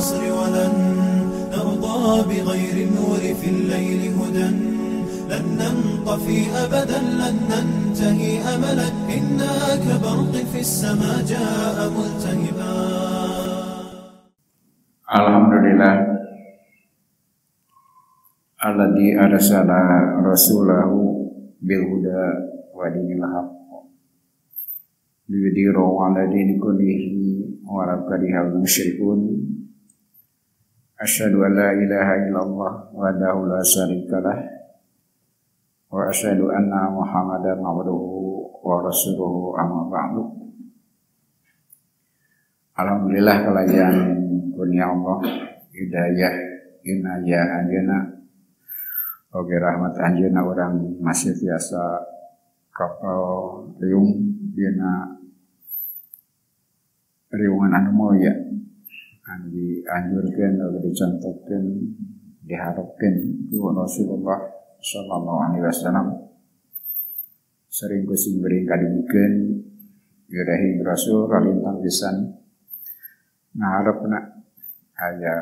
العصر ولن نرضى بغير النور في الليل هدى لن ننطفي أبدا لن ننتهي أملا إنا كبرق في السماء جاء ملتهبا. Alhamdulillah alladzi arsala rasulahu bil huda wa dinil haqq liyudhhirahu 'ala dini kullihi wa law karihal musyrikun. Asyhadu an la ilaha illallah wahdahu la syarikalah wa asyhadu anna Muhammadan abduhu wa rasuluhu amma ba'du. Alhamdulillah kalayan kurnia Allah hidayah inayah anjeunna oge rahmat anjeunna urang masih biasa kapal riung dina riungan anu moya anu dianjurkeun oge dicontohkeun diharapkeun ku Rasulullah sallallahu alaihi wasallam sering kusing beuring kadimikeun yurahi Rasul kalintang pisan ngaharepna aya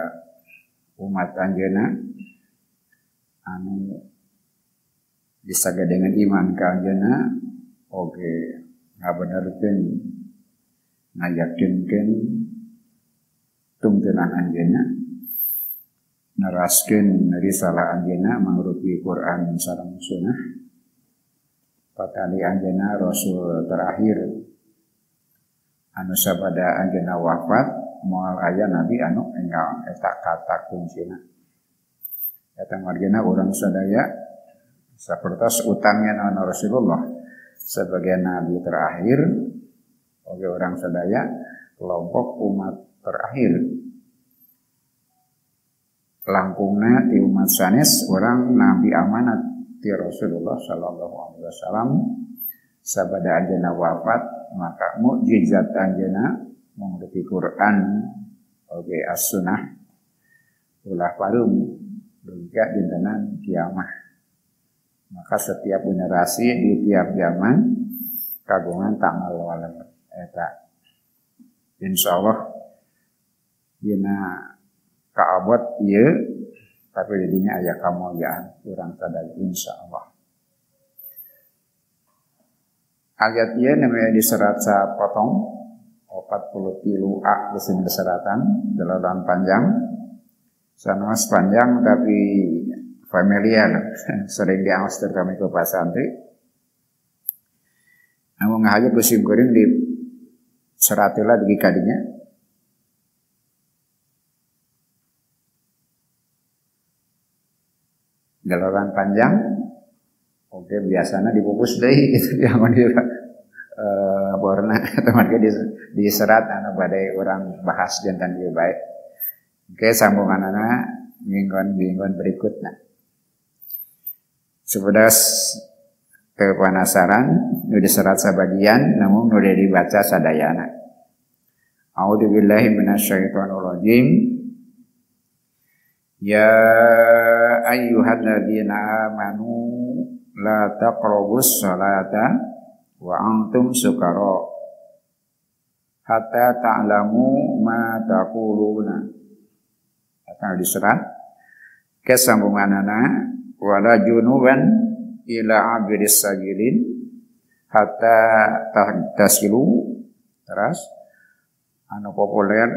umat anjeunna anu disagadengan iman ka anjeunna oge ngabenerkeun ngayakinkeun tungteunan anjeunna naraskeun risalah anjeunna mangrupi Quran sareng sunnah patali anjeunna rasul terakhir anu sabada anjeunna wafat moal aya nabi anu enggal eta kata kuncina eta margina urang sadaya sapertos utangnya na Rasulullah sebagai nabi terakhir oge urang sadaya kelompok umat terakhir langkungna ti umat sanes urang nabi amanat ti Rasulullah sallallahu alaihi wasallam sabada anjeunna wafat maka mukjizat anjeunna mangrupi Quran oge as-sunnah ulah parum duga dintenan kiamah. Maka setiap generasi di tiap zaman kagungan tamal walem eta insyaallah dina kaabot ieu tapi didinya aya kamuliaan urang sadaya insyaallah. Ayat ieu namanya diserat sapotong 40 kilo A disini beseratan dalaran panjang sanes panjang tapi familiar sering diangus terkami ke pasantri namun ngahaja kusim kuring di seratilah di kadinya dalaran panjang oke biasanya dibungkus deui gitu yang borna teman di serat anu badai urang bahas jantan ieu bae. Oke sambunganana minggon berikutna. Sepedas teu panasaran nu diserat sabagian namun nu dibaca sadayana. A'udzubillahi minasyaitonir rajim. Ya ayyuhalladzina amanu la taqrabus sholata wa antum sukara hatta ta'lamu ma taquluna. Akan diserat kesambunganana wala junuban ila abiris sagilin hatta tasilu. Terus anu populer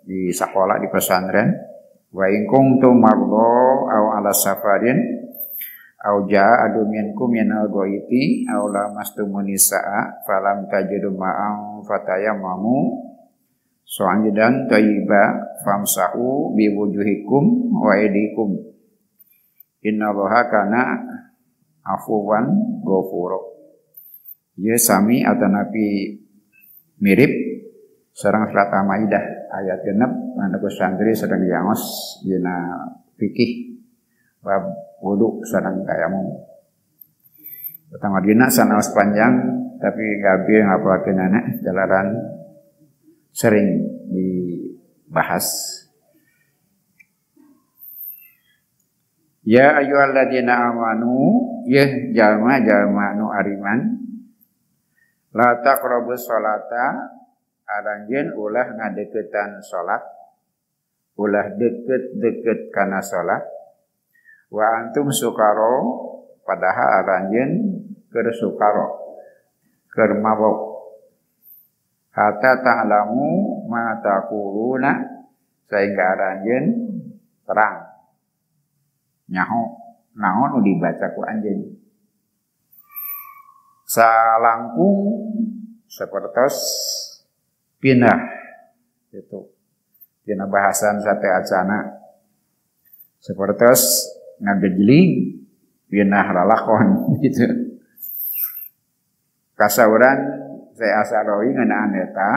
di sekolah di pesantren wa in kuntum mardo aw ala safarin au ja'adu minkum minal ghaiti aw lamastumun nisaa falam tajidu ma'an fatayammamu su'anjidan thayyiba famsahu biwujuhikum wa aydikum innallaha kana afuwan ghafura. Ye sami atanapi mirip sareng surat Al-Maidah ayat 6 anu santri sedang diangos dina fikih bab wudu sareng tayamum. Pertama dina sanaos panjang tapi gabil ngapalakeunana jalaran sering dibahas. Ya ayyuhalladzina amanu ya jalma-jalma nu ariman la taqrabus sholata aranjeun ulah ngadeuketan salat ulah deket-deket kana salat wa antum sukaro padahal aranjeun keur sukaro keur mabok hatta ta'lamu ma taquluna sehingga aranjeun terang nyaho naon nu dibaca ku anjeun salangkung sapertos pindah itu dina bahasan sate acana sapertos ngagejling pindah lalakon gitu kasauran saya asarowi ngeunaan eta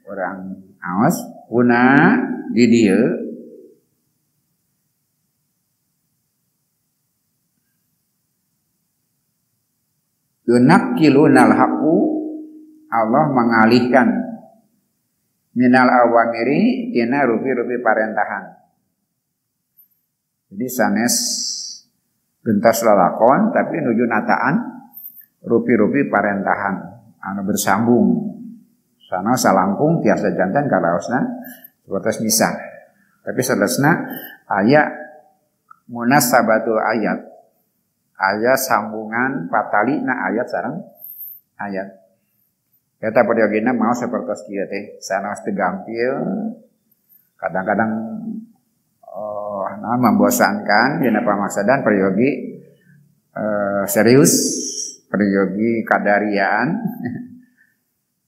urang aos kuna di dieu yunakilunal haqu Allah mengalihkan minal awamiri tina rupi-rupi parentahan. Jadi sanes gentos lalakon tapi nuju nataan rupi-rupi parentahan anu bersambung. Sana salangkung tiasa jantan karaosna seperti misah. Tapi sadasna aya munasabatul ayat. Aya sambungan patalina ayat sareng ayat. Eta periogina mau sapertos kieu teh sanes teu gampil. Kadang-kadang membosankan dina pamaksadan periogi serius, periogi kadariaan.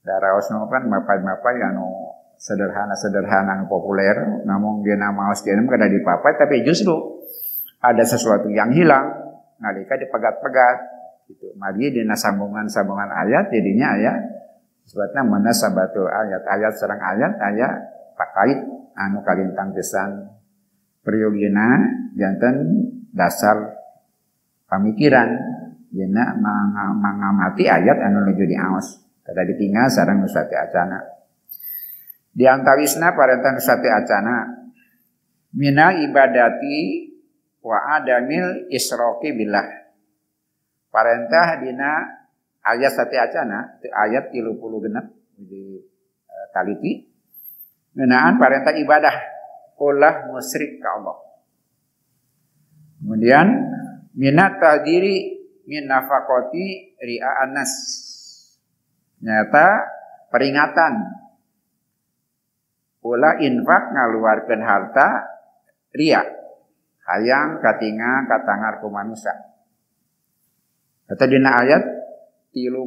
Daraos kan mapai-mapai anu sederhana-sederhana anu populer, namun dina maos kieu kada dipapai tapi justru ada sesuatu yang hilang. Nalika dipegat-pegat gitu. Mari dina sambungan-sambungan ayat jadinya aya sebutna munasabatul ayat sareng ayat aya pakait anu kalintang pisan periogina janten dasar pamikiran dina mangamati ayat anu nuju diaos kada ditinggal sareng nu sate acana. Di antawisna parentan sate acana mina ibadati wa adamil isroki billah. Parentah dina ayat sate acana ayat 30 genep di taliti ngeunaan parentah ibadah ulah musyrik ka Allah. Kemudian minat tahdiri min nafaqati ri'a anas. Nyata peringatan ulah infak ngaluarkeun harta ria hayang katinga katangar ku manusia. Eta dina ayat 38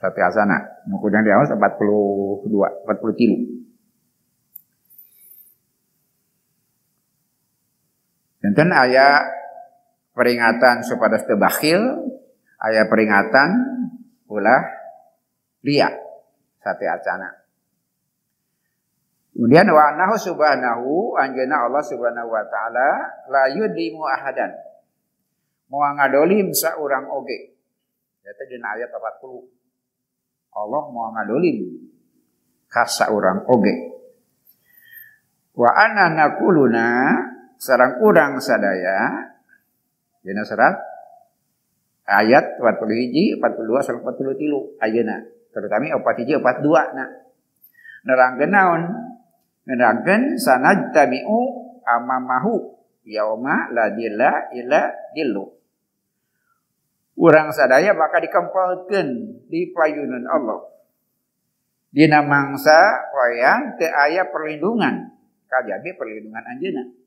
sate asana nu kudang diaos 43. Enten aya peringatan supaya teu bakhil, aya peringatan ulah ria sate acana. Kemudian wa annahu subhanahu anjeunna Allah subhanahu wa ta'ala la yudlimu ahadan. Moal ngadolim saurang oge. Eta dina ayat 40. Allah moal ngadolim ka saurang oge. Wa anna naquluna sareng urang sadaya dina surat ayat 41, 42 sampai 43 ayeuna. Terutama 41, 42 na. Nerangkeun naon? Nerangkeun sanajtami'u amamahu yauma la dilla illa dillu. Urang sadaya bakal dikempelkeun di payunan Allah. Dina mangsa wayang teu aya perlindungan, kajabe perlindungan anjeunna.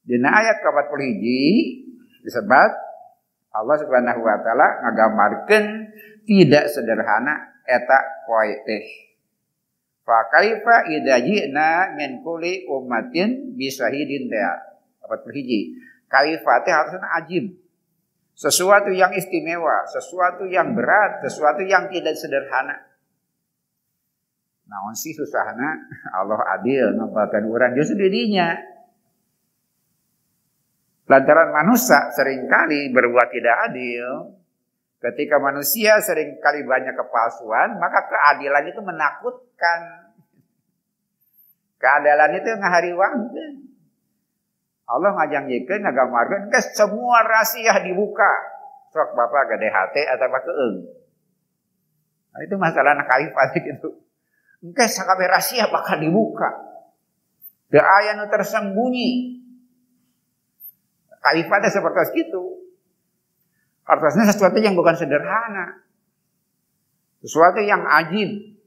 Dina ayat ke-41 disebut Allah Subhanahu wa taala ngagambarkeun tidak sederhana eta poe teh. Fa kaifa idza ji'na min kulli ummatin bi syahidin ta. 41. Kaifa teh harusna ajib. Sesuatu yang istimewa, sesuatu yang berat, sesuatu yang tidak sederhana. Naon sih susahna? Allah adil ngampakeun urang justru dirinya. Lantaran manusia seringkali berbuat tidak adil. Ketika manusia seringkali banyak kepalsuan, maka keadilan itu menakutkan. Keadilan itu ngahariwangkeun. Allah ngajangjikeun ngagambarkeun ke semua rahasia dibuka. Sok Bapak gede hati atau keung. Nah, itu masalah kalifat gitu. Engke sakabeh rahasia bakal dibuka. Teu aya nu tersembunyi. Kalifatnya seperti itu. Artinya sesuatu yang bukan sederhana. Sesuatu yang ajib.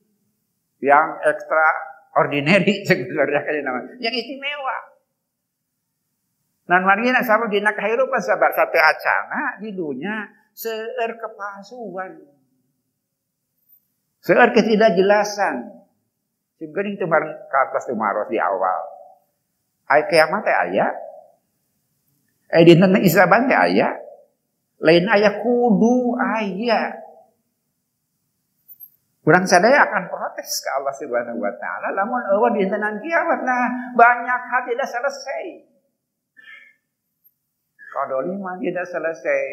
Yang extraordinary sebenarnya namanya. Yang istimewa. Dan margina sabab dina kahirupan sabar sate acana di dunia seueur kepalsuan. Seueur ketidakjelasan. Sim geuning teu bareng ka atas teu maros di awal. Ai kiamat teh aya. Ai dinten isaban teh aya. Lain aya kudu aya. Urang sadaya akan protes ke Allah Subhanahu wa taala lamun eueuh dintenan kiamat nah banyak hal tidak selesai. Kadoliman tidak selesai.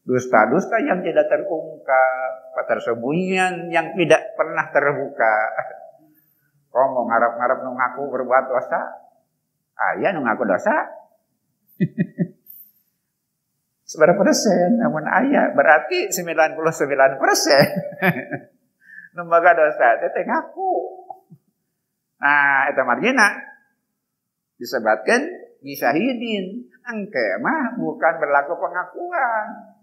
Dusta-dusta yang tidak terungkap, ketersembunyian yang tidak pernah terbuka. Ngomong ngarep-ngarep nu ngaku berbuat dosa. Aya nu ngaku dosa. Seberapa persen? Namun aya berarti 99%. Nu boga dosa teh ngaku. Nah, eta margina disebutkeun bisahidin. Engke mah bukan berlaku pengakuan.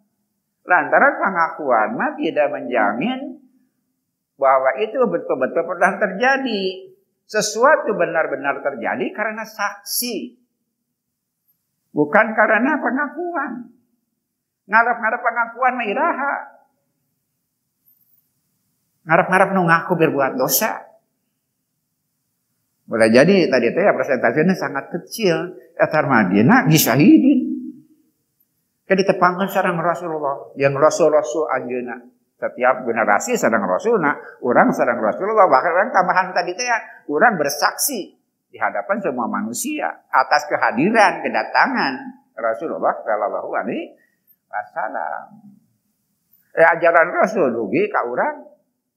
Lantaran pengakuan mah tidak menjamin bahwa itu betul-betul pernah terjadi. Sesuatu benar-benar terjadi karena saksi. Bukan karena pengakuan. Ngarep-ngarep pengakuan mah iraha. Ngarep-ngarep nu ngaku berbuat dosa. Boleh jadi tadi teh presentasinya sangat kecil. Etar Madinah disahidin. Jadi ditepangkan sareng Rasulullah. Yang Rasul-Rasul anjeunna. Setiap generasi sareng Rasulna, orang sareng Rasulullah, bahkan tambahan tadi teh orang bersaksi di hadapan semua manusia atas kehadiran kedatangan Rasulullah sallallahu alaihi wasallam. Ajaran Rasul dugi ka urang,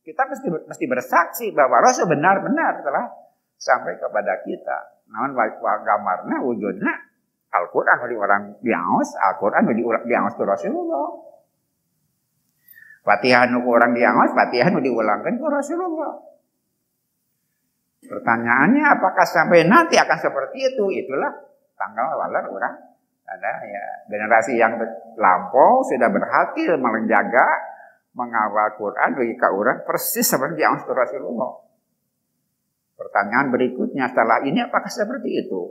kita mesti bersaksi bahwa Rasul benar-benar telah sampai kepada kita. Namun gamarna wujudna Al-Qur'an di orang diaos, Al-Qur'an di diaos ke Rasulullah. Fatihah nu orang diangos, Fatihah nu diulangkan ke Rasulullah. Pertanyaannya apakah sampai nanti akan seperti itu? Itulah tanggal walar orang ada ya generasi yang lampau sudah berhasil menjaga mengawal Quran bagi ka urang persis seperti diangos ke Rasulullah. Pertanyaan berikutnya setelah ini apakah seperti itu?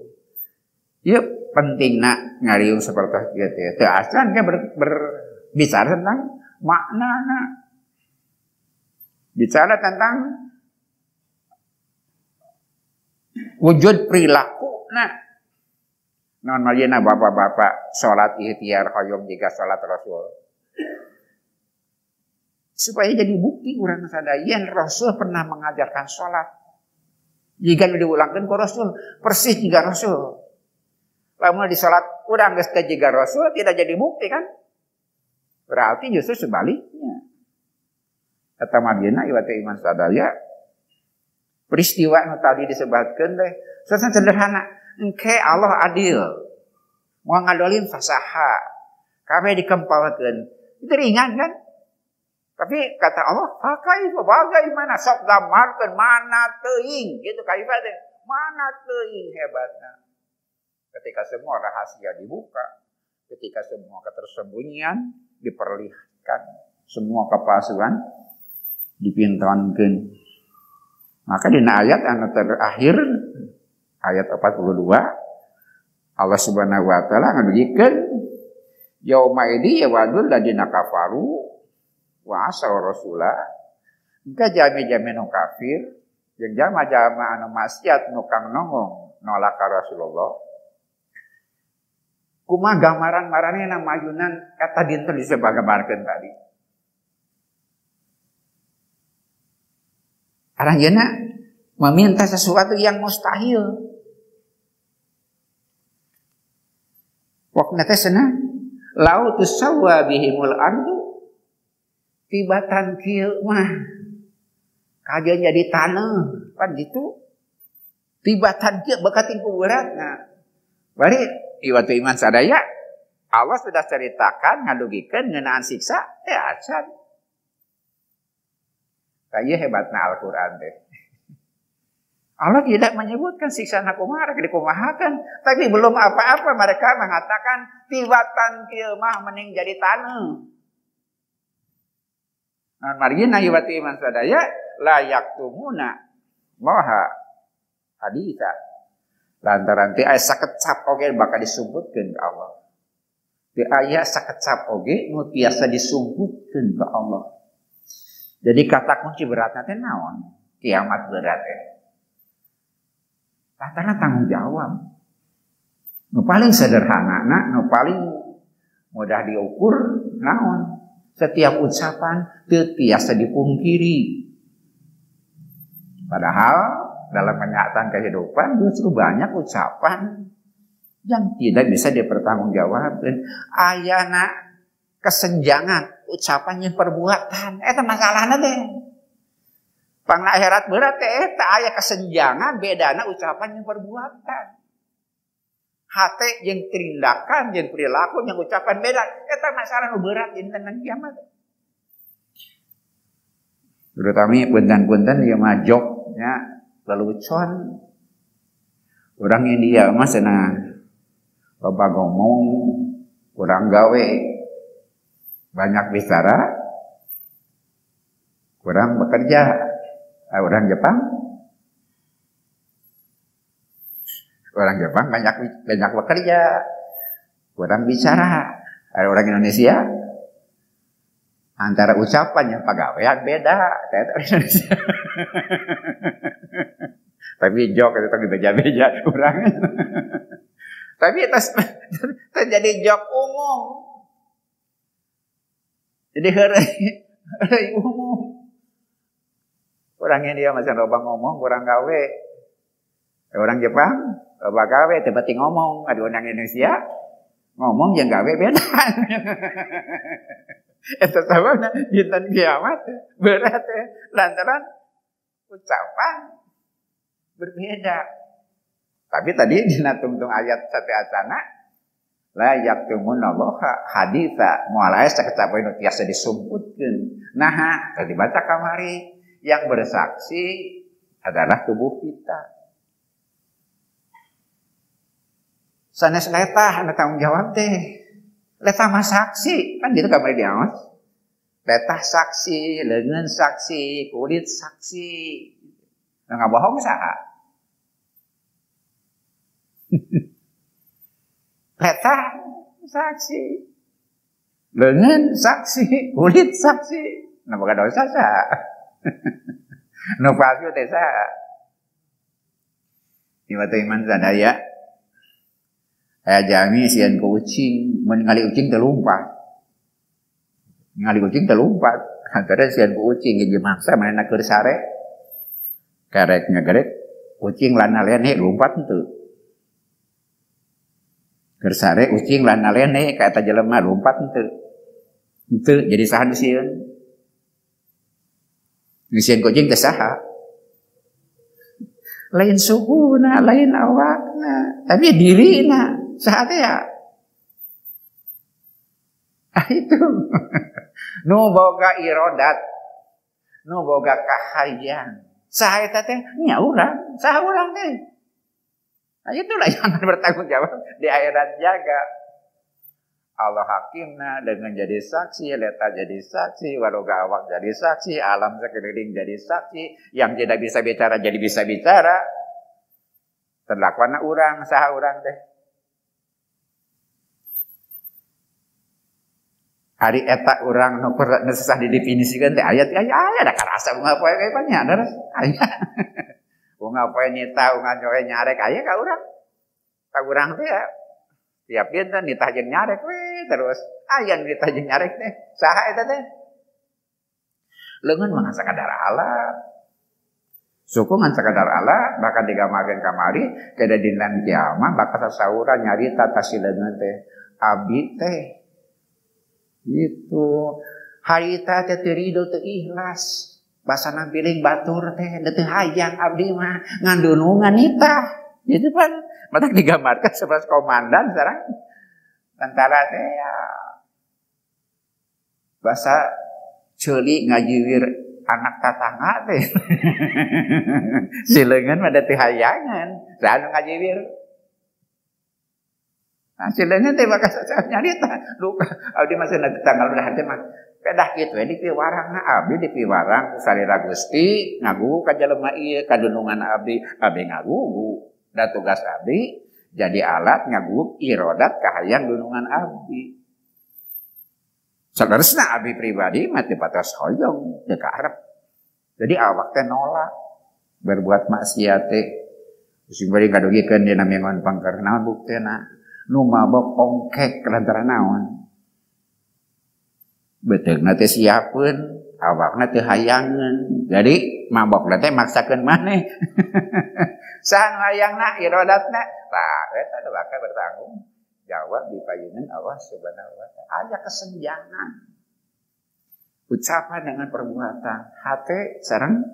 Yuk pentingna ngariung seperti itu. Teu asan ke berbicara tentang maknana. Bicara tentang wujud perilaku. Nah, non malina bapak-bapak sholat ikhtiar hoyong jika sholat Rasul. Supaya jadi bukti orang sadaya yang Rasul pernah mengajarkan sholat. Jika diulangkan ke Rasul, persis jika Rasul. Lamun di sholat urang geus teh jiga Rasul tidak jadi bukti kan? Berarti justru sebaliknya. Kata Madinah iwat iman sadaya peristiwa yang tadi disebutkan deh sesuatu sederhana. Engke Allah adil. Mau ngadolin fasaha. Kami dikempalkan. Itu ringan kan? Tapi kata Allah, pakai bagaimana sok gamarkeun mana teuing gitu kaifatnya. Mana teuing hebatnya. Ketika semua rahasia dibuka, ketika semua ketersembunyian diperlihatkan, semua kepalsuan dipintonkeun. Maka di ayat yang terakhir ayat 42 Allah Subhanahu wa taala ngabijikeun yauma idi yawadul ladina kafaru wa asaw rasulah. Engka jami-jami nu kafir jeung jama-jama anu maksiat nu kang nongong nolak ka Rasulullah. Kumaha gambaran maranehna majunan eta dinten disebagamarkeun tadi. Aranjeunna meminta sesuatu yang mustahil. Wakna teh cenah lau tusawwa bihimul ardu tibatan kieu mah kajeun jadi taneuh kan gitu. Tibatan kieu bekating ku beratna. Bari iwatu iman sadaya Allah sudah ceritakan ngadugikeun ngeunaan siksa acan. Kayak hebatnya Al-Quran teh. Allah tidak menyebutkan siksaan kumaha dikumahakan, tapi belum apa-apa mereka mengatakan tibatan kieu mah mending jadi taneuh. Nah, margina iwati iman sadaya la yaktumuna moha haditha. Lantaran ti aya sakecap oge bakal disumputkeun ka Allah. Ti aya sakecap oge nu tiasa disumputkeun ka Allah. Jadi kata kunci beratna teh naon? Kiamat berat teh. Karena tanggung jawab. Nu paling sederhana, nu paling mudah diukur, naon? Setiap ucapan teu tiasa dipungkiri. Padahal dalam kenyataan kehidupan justru banyak ucapan yang tidak bisa dipertanggungjawabkan. Ayana kesenjangan ucapan yang perbuatan. Eta masalahna teh. Pangna akhirat berat teh eta aya kesenjangan bedana ucapan yang perbuatan. Hate jeung tindakan jeung perilaku jeung ucapan beda. Eta masalah nu berat dinten kiamat. Terutama punten-punten ieu mah joknya lelucon. Urang India mah cenah loba ngomong, kurang gawe, banyak bicara, kurang bekerja. Orang Jepang banyak bekerja, kurang bicara. Ada orang Indonesia antara ucapan yang pegawaian beda. Indonesia. Tapi jok itu beja-beja orang. Tapi itu terjadi jok umum. Jadi hari umum. Orangnya dia masih loba ngomong, kurang gawe. Orang Jepang, loba gawe, tiba-tiba ngomong. Ada orang Indonesia, ngomong yang gawe beda. Itu sababna dinten kiamat berat ya. Lantaran ucapan berbeda. Tapi tadi dina tungtung ayat sampai acana la yaktumunallah haditha moal aya sakecap anu tiasa disumputkeun. Nah, tadi baca kamari yang bersaksi adalah tubuh kita. Sanes letah anu tanggung jawab teh. Letah mah saksi, kan gitu kamari diawas. Letah saksi, leungeun saksi, kulit saksi. Nah, ngabohong saha? Letah saksi, leungeun saksi, kulit saksi. Nah, boga dosa saha? Nu palsu teh saha? Iwatu iman sadaya. Aya jami sieun ku ucing, mun ngali ucing teh lumpat. Ngali ucing teh lumpat. Antara sieun ku ucing hiji maksa manehna keur sare. Karek ngagerek ucing lana lene lumpat henteu. Keur sare ucing lana lene ka eta jelema lumpat henteu. Henteu jadi saha sieun? Sieun ku ucing teh saha? Lain suhuna, lain awakna, tapi dirina. Saat ya, itu nu boga irodat, nu boga kahayang. Saha eta teh nya urang, saha urang teh. Nah itulah yang akan bertanggung jawab di akhirat jaga. Allah hakimna dengan jadi saksi, leta jadi saksi, waroga awak jadi saksi, alam sekeliling jadi saksi, yang tidak bisa bicara jadi bisa bicara. Terlakuana urang, saha urang teh. Hari eta urang nu susah didefinisikan teh aya da karasa bunga poe kayak banyak ada aya. Bunga poe nyita, bunga poe nyarek aya ka urang. Ka urang teh ya tiap dinten nitah jeung nyarek we terus aya nitah jeung nyarek teh. Saha eta teh? Leungeun mah sakadar alat. Suku ngan sakadar alat bakal digamakeun kamari kada dinten kiamat bakal sasaura nyarita tasileungeun teh. Abdi teh itu harita teh terido teu ikhlas basana piling batur teh teu hayang abdi mah ngandunungan itah itu kan matak digambarkan sebagai komandan sekarang tentara teh ya basa ceuli ngajiwir anak tatangga teh. Sileungeun mah da teu hayangan, saha nu ngajiwir. Nah, sileungeun teh bakal nyarita luka abdi mah cenah tanggal udah teh mah pedah kitu di piwarangna abdi di piwarang salira Gusti ngagugu ka jelema ieu kadunungan abdi ngagugu da tugas abdi jadi alat ngaguguk irodat kahayang dunungan abdi. Salerusna abdi pribadi mah teu patos hoyong teu kaarep. Jadi awak teh nolak berbuat maksiat teh. Sing bari ngadugikeun dina mengon pangker naon buktena nu mabok ongkek lantaran naon. Beteugna teh siapeun, awakna teu hayangeun. Jadi mabok teh maksakeun maneh. Saha hayangna irodatna? Tah eta bakal bertanggung jawab di payungan Allah Subhanahu wa taala. Aya kesenjangan. Ucapan dengan perbuatan, hate sareng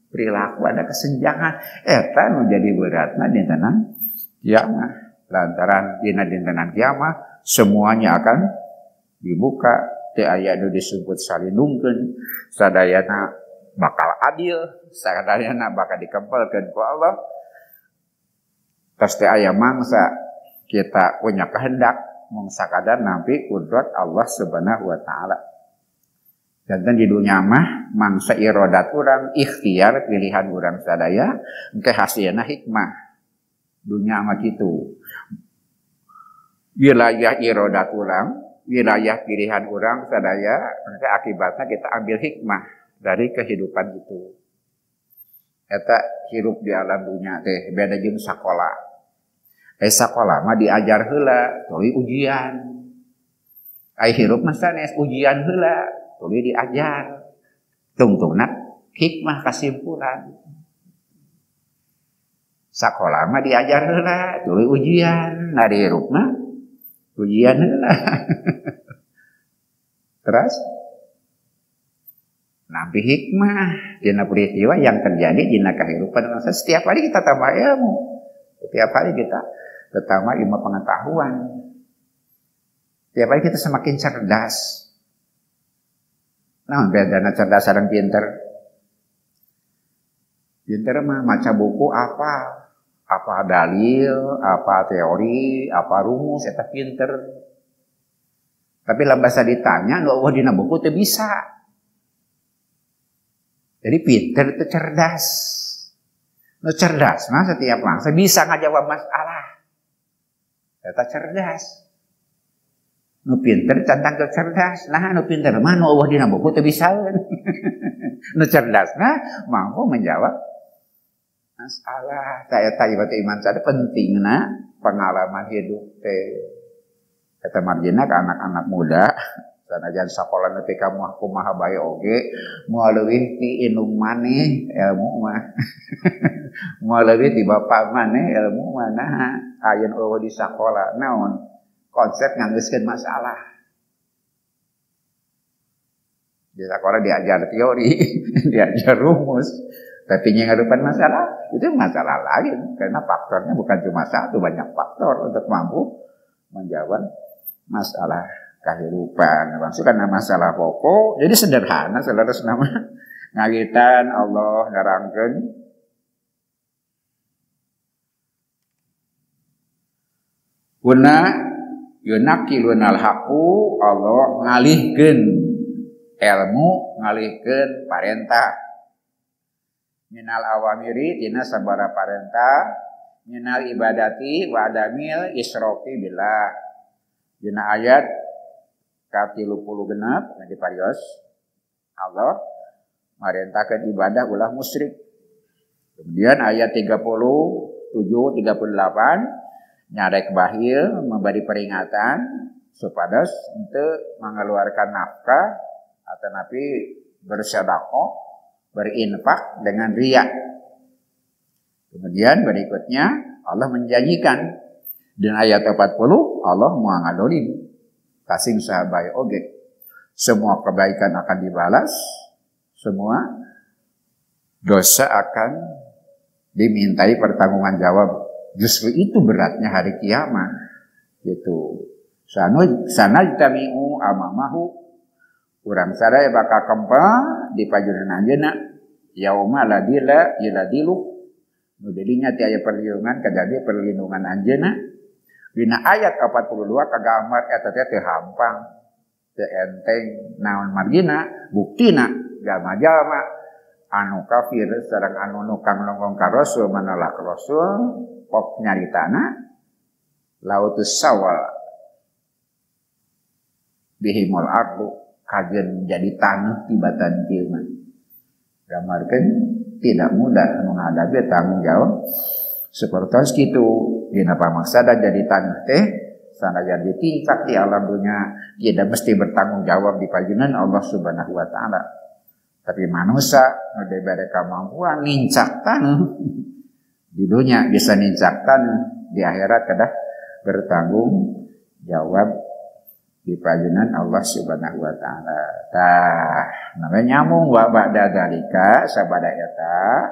perilaku ada kesenjangan. Eta nu jadi beratna dintenan kiamat. Lantaran dina dintenan kiamat semuanya akan dibuka. Teu aya nu disebut salindungkeun. Sadayana bakal adil, sadayana bakal dikempelkeun ku Allah. Pasti aya mangsa kita punya kehendak mung sakadar nampi kudrat Allah Subhanahu wa taala. Dan di dunia mah mangsa irodat urang, ikhtiar pilihan urang sadaya engke hasilna hikmah. Dunia mah kitu. Wilayah irodat urang, wilayah pilihan urang sadaya engke akibatna kita ambil hikmah dari kehidupan itu. Eta hirup di alam dunia teh beda jeung sakola. Sakola mah diajar heula, tuluy ujian. Ai hirup mah sanes ujian heula, tuluy diajar. Tungtungna hikmah kasimpulan. Sakola mah diajar heula, tuluy ujian. Nah di hirup mah ujian heula. Terus nampi hikmah dina peristiwa yang terjadi dina kehidupan manusia. Setiap hari kita tambah ilmu. Setiap hari kita bertambah ilmu pengetahuan. Setiap hari kita semakin cerdas. Nah, bedana cerdas sareng pinter. Pinter mah maca buku apa dalil, apa teori, apa rumus, eta pinter. Tapi lamun basa ditanya, nu eueuh dina buku teu bisa. Jadi pinter itu cerdas. Nu cerdas mah setiap mangsa bisa ngajawab masalah. Eta cerdas. Nu pinter tentang cerdas. Nah, nu pinter mah nu eueuh dina buku teu bisaeun. Nu cerdas mah mampu menjawab masalah. Ta eta ibarat iman sada pentingna pengalaman hidup teh. Eta margina ka anak-anak muda sanajan sakola nepi ka kumaha bae oge moal leuwih ti indung maneh ilmu mah. Moal leuwih ti bapa maneh ilmu mah nah ayeuna eueuh di sakola naon konsep nganggeuskeun masalah. Di sakola diajar teori, diajar rumus, tapi nyinggarupan masalah itu masalah lain karena faktornya bukan cuma satu, banyak faktor untuk mampu menjawab masalah kehidupan. Maksud karena masalah pokok, jadi sederhana, selaras nama ngagitan Allah nerangkeun guna yunakilunal haqu, Allah ngalihkeun ilmu, ngalihkeun parentah minal awamiri dina sabara parentah minal ibadati wa adamil isrofi billah dina ayat ka-30 genep di parios Allah marentahkeun ibadah ulah musyrik. Kemudian ayat 37 38 nyarek bahil memberi peringatan supados henteu mengeluarkan nafkah atanapi bersedekah berinfak dengan riya. Kemudian berikutnya Allah menjanjikan di ayat 40 Allah moal ngadolim kasing sahabat oge. Semua kebaikan akan dibalas, semua dosa akan dimintai pertanggunggan jawab. Justru itu beratnya hari kiamat. Gitu. Sanajtami'u amamahu urang sadaya bakal kempel di pajunan anjeunna yauma ladila yaladilu nu didinya ti aya perlindungan kajadi perlindungan anjeunna dina ayat 42 kagambar eta teh teu hampang teu enteng naon margina buktina jalma-jalma anu kafir sareng anu nukang nongkong ka Rasul manalak Rasul pok nyaritana lautus sawal bihimul ardu kajen jadi tanah tibatan kieu mah gamarkeun tidak mudah menghadapi tanggung jawab seperti kitu dina pamaksada jadi tanah teh sanajan ditingkak di alam dunia dia mesti bertanggung jawab di pajunan Allah Subhanahu wa taala. Tapi manusia nu dibere kemampuan nincak tanah di dunia bisa nincak tanah di akhirat kedah bertanggung jawab di pajunan Allah Subhanahu wa taala. Tah namanya nyambung wa ba'da dzalika sabada eta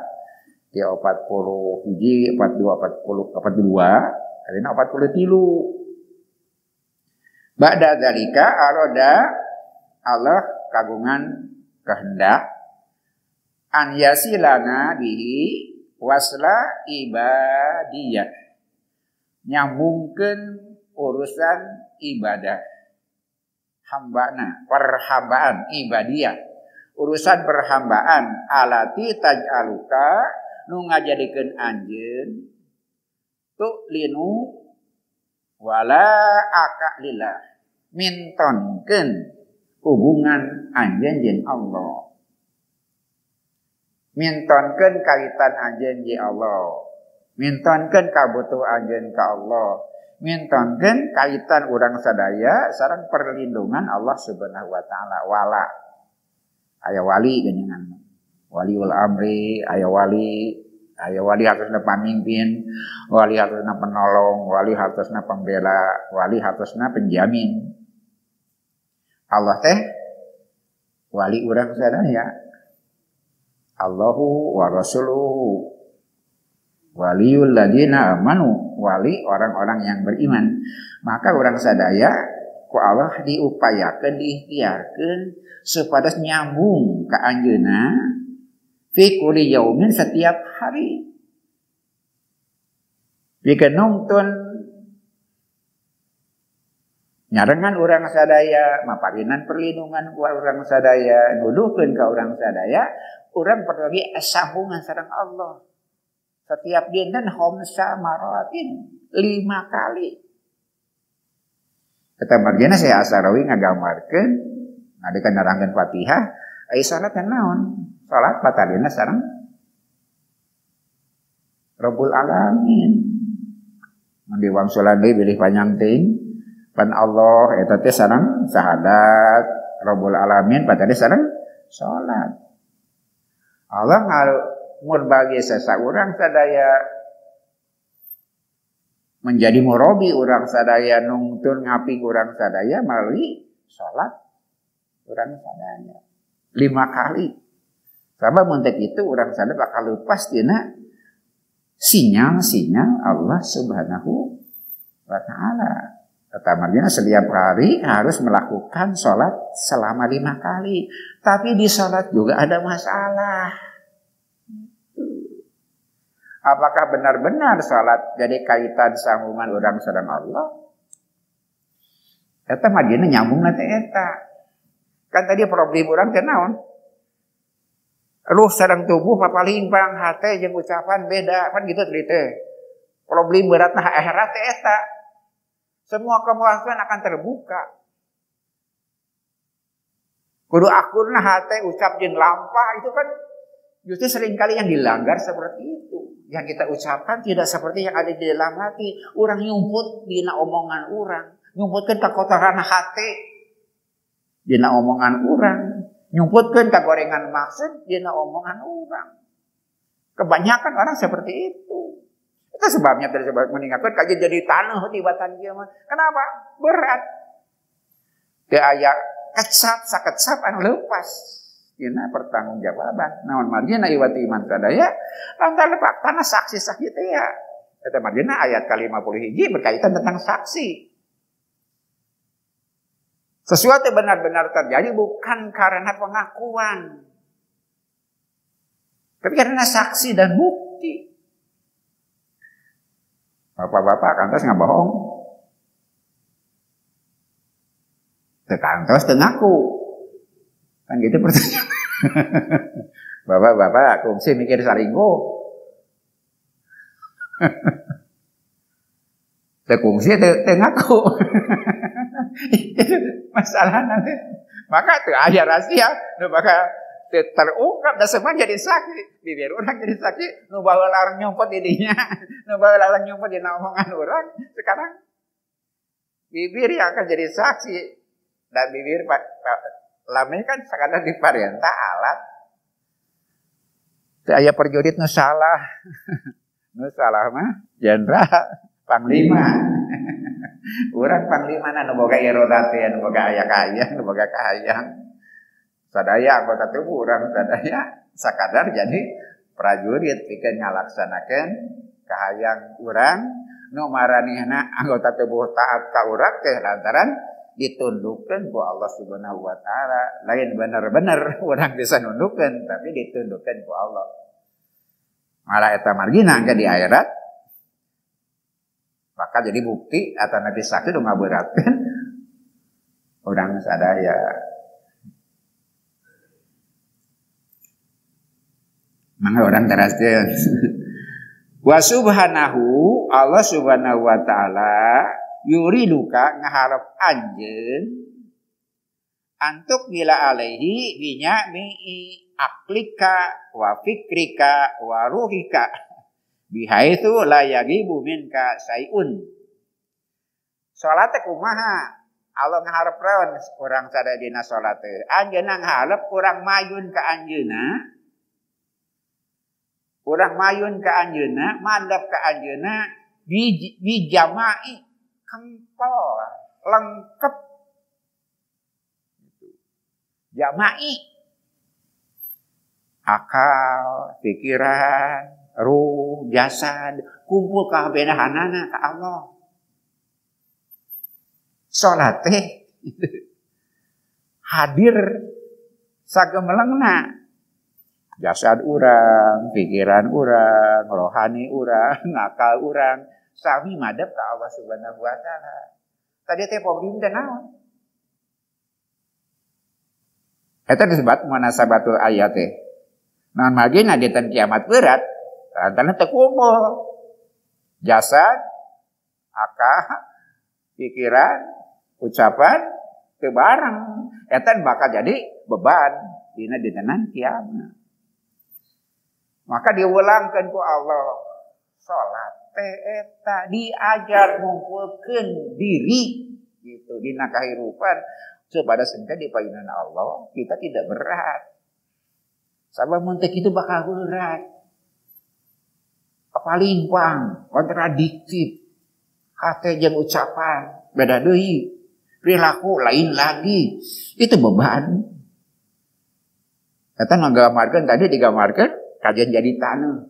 di 40 hiji 42 arina 43 ba'da dzalika arada Allah kagungan kehendak an yasilana bihi wasla ibadiyah nyambungkeun urusan ibadah hambana perhambaan ibadiyah urusan perhambaan alati taj'aluka nu ngajadikeun anjeun tu linu wala akalillah mintonkeun hubungan anjeun jeung Allah mintonkeun kaitan anjeun jeung Allah mintonkeun kabutuh anjeun ka Allah mintonkeun kaitan urang sadaya sareng perlindungan Allah Subhanahu wa taala wala aya wali geuningan waliul amri aya wali hartosna pamimpin wali hartosna penolong wali hartosna pembela wali hartosna penjamin Allah teh wali urang sadaya Allahu wa rasuluhu waliul ladina amanu wali orang-orang yang beriman maka urang sadaya ku Allah diupayakeun diikhtiarkeun supaya nyambung ka anjeunna fi kulli yaumin setiap hari jika nongton nyarengan urang sadaya maparinan perlindungan ku urang sadaya nuduhkeun ka urang sadaya urang pergi sambungan sareng Allah setiap dinten khamsa maratin 5 kali eta margina saya Asarawi ngagambarkeun ngadekan nerangkeun Fatihah ai salat naon salat patalina sareng Rabbul Alamin mandi wangsulan deui bilih panjang teuing pan Allah eta teh sareng syahadat Rabbul Alamin patade sareng salat Allah mun bagi sasaurang sadaya menjadi murabi urang sadaya nungtun ngaping urang sadaya melalui salat urang sadaya 5 kali sabab mentek itu urang sadaya bakal lepas dina sinyal-sinyal Allah Subhanahu wa taala. Pertamanya setiap hari harus melakukan sholat selama 5 kali. Tapi di sholat juga ada masalah. Apakah benar-benar sholat jadi kaitan sambungan orang sedang Allah? Eta madina nyambung nanti eta. Kan tadi problem orang kenaon? Ruh sedang tubuh papalimpang hate jeung ucapan beda kan gitu tadi teh. Problem beratna akhirat teh eta. Semua kemampuan akan terbuka. Kudu akurna hate ucap jeung lampah itu kan justru seringkali yang dilanggar seperti itu. Yang kita ucapkan tidak seperti yang ada di dalam hati. Orang nyumput dina omongan orang, nyumputkeun ka kotoran hate dina omongan orang, nyumputkeun ka gorengan maksud dina omongan orang. Kebanyakan orang seperti itu. Itu sebabnya tadi sebab meninggalkan kaji jadi tanah tibatan dia mah. Kenapa? Berat. Teu aya kecap sakecap anu leupas. Dina pertanggungjawaban. Naon margina iwati iman sadaya lantar lepak tanah saksi saksi teh ya. Eta margina ayat ke-51 berkaitan tentang saksi. Sesuatu benar-benar terjadi bukan karena pengakuan, tapi karena saksi dan bukti. Bapak-bapak kantos nggak bohong, kantos ngaku, kan gitu pertanyaan. Bapak-bapak kungsi mikir salinggo, kungsi ngaku. Masalah nanti, maka itu aja rahasia, maka terungkap dan semua jadi saksi. Bibir orang jadi saksi, nu bawa larang nyumput didinya, nu bawa larang nyumput di omongan orang. Sekarang bibir yang akan jadi saksi, dan bibir lama kan sekadar diparenta alat. Saya perjurit nu salah mah jenderal panglima. Urang panglima nu boga irodat nu boga aya kaya, nu boga kahayang. Sadaya anggota tubuh urang sadaya sakadar jadi prajurit pikeun ngalaksanakeun kahayang urang nu maranihna anggota tubuh taat ka urang teh lantaran ditundukkeun ku Allah Subhanahu wa taala. Lain bener-bener urang bisa nundukkeun tapi ditundukkeun ku Allah. Malah eta margina angka di akhirat. Maka jadi bukti atau nabi saksi udah ngaberatkan orang sadaya. Mangga orang teraskeun. Wa subhanahu Allah Subhanahu wa taala yuriduka ngaharep anjeun antuk bila alaihi binya mi aklika wa fikrika wa ruhika bihaitsu la yagibu minka sayun. Salat teh kumaha? Allah ngaharep raon urang sadaya dina salat teh. Anjeunna ngaharep urang mayun ka anjeunna. Urang mayun ka anjeunna, mandap ka anjeunna bijamai kempel lengkap. Jamai akal, pikiran, ruh, jasad, kumpul kabenahanana ka Allah. Salat teh hadir sagemelengna. Jasad urang, pikiran urang, rohani urang, akal urang, sami madep ka Allah Subhanahu wa taala. Tadi teh problem teh naon? Eta disebut munasabatul ayat teh. Naon magina di tan kiamat berat, antara teu kumpul. Jasad, akal, pikiran, ucapan teu bareng. Eta bakal jadi beban dina dintenan kiamat. Maka diulangkan ku Allah salat teh eta diajar ngumpulkeun diri gitu dina kahirupan supaya sengke di payunan Allah kita tidak berat. Sabab mun teh kitu bakal berat. Kapalimpang, kontradiktif. Hate jeung ucapan beda deui. Perilaku lain lagi. Itu beban. Eta nggambarkeun tadi digambarkeun kajian jadi tanah.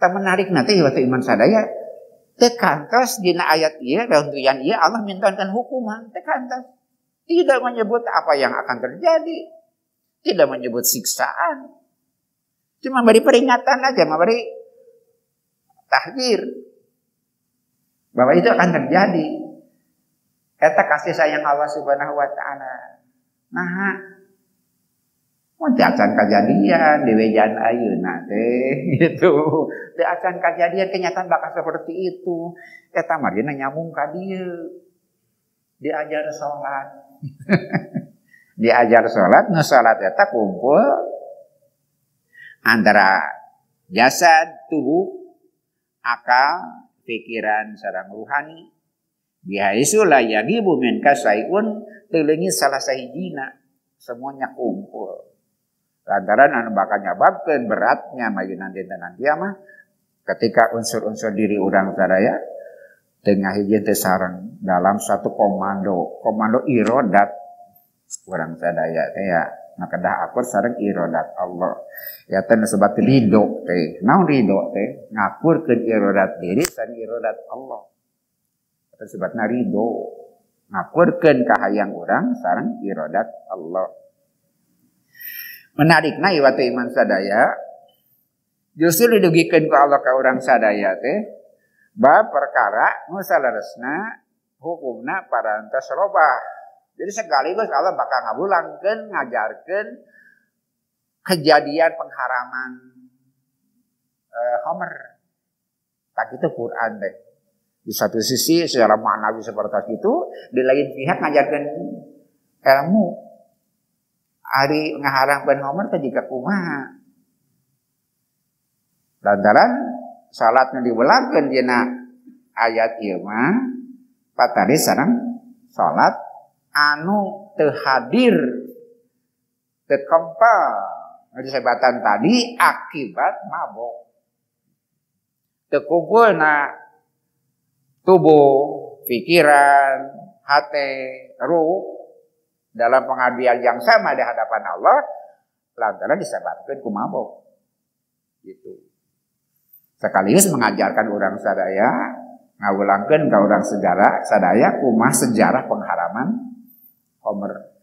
Tak menarik nanti waktu iman sadaya. Tekantos dina ayat ieu rauntuyan ieu Allah mintakan hukuman. Tekantos. Tidak menyebut apa yang akan terjadi. Tidak menyebut siksaan. Cuma beri peringatan aja, memberi tahdzir bahwa itu akan terjadi. Eta kasih sayang Allah Subhanahu wa taala. Nah, mun teu acan kajadian di wejan ayeuna teh gitu. Teu acan kajadian kenyataan bakal seperti itu. Eta mah dina nyambung ka dieu. Diajar salat. Diajar salat, nu salat eta kumpul antara jasad, tubuh, akal, pikiran sareng ruhani. Bihaitsu la yagibu min kasaiun teu leungit salah sahijina. Semuanya kumpul. Lantaran anu bakal nyababkeun beratnya mayunan dinten kiamat ketika unsur-unsur diri urang sadaya tengah hiji teh sareng dalam satu komando irodat urang sadaya teh ya makadah akur sareng irodat Allah ya teh disebut ridho teh naon ridho teh ngakurkeun irodat diri sareng irodat Allah disebutna ridho ngapurkeun ka hayang urang sareng iradat Allah. Menarikna ieu watu iman sadaya justru didugikeun ku Allah ka urang sadaya teh bab perkara nu salaresna hukumna parantos robah. Jadi sekaligus Allah bakal ngabulangkeun ngajarkeun kejadian pengharaman Homer. Tak itu Quran deh. Di satu sisi secara maknawi seperti itu, di lain pihak ngajarkan ilmu. Ari ngaharangkeun Homer teh juga kumaha. Lantaran salatna diwelangkeun dina ayat ieu mah patari sareng salat anu teu hadir teu kempal disebatan tadi akibat mabok. Teu kumpulna tubuh, pikiran, hati, ruh dalam pengabdian yang sama di hadapan Allah lantaran disebabkan ku mabok. Gitu. Sekaligus mengajarkan orang sadaya ngawulangkeun ka urang sadaya kumaha sejarah pengharaman Homer.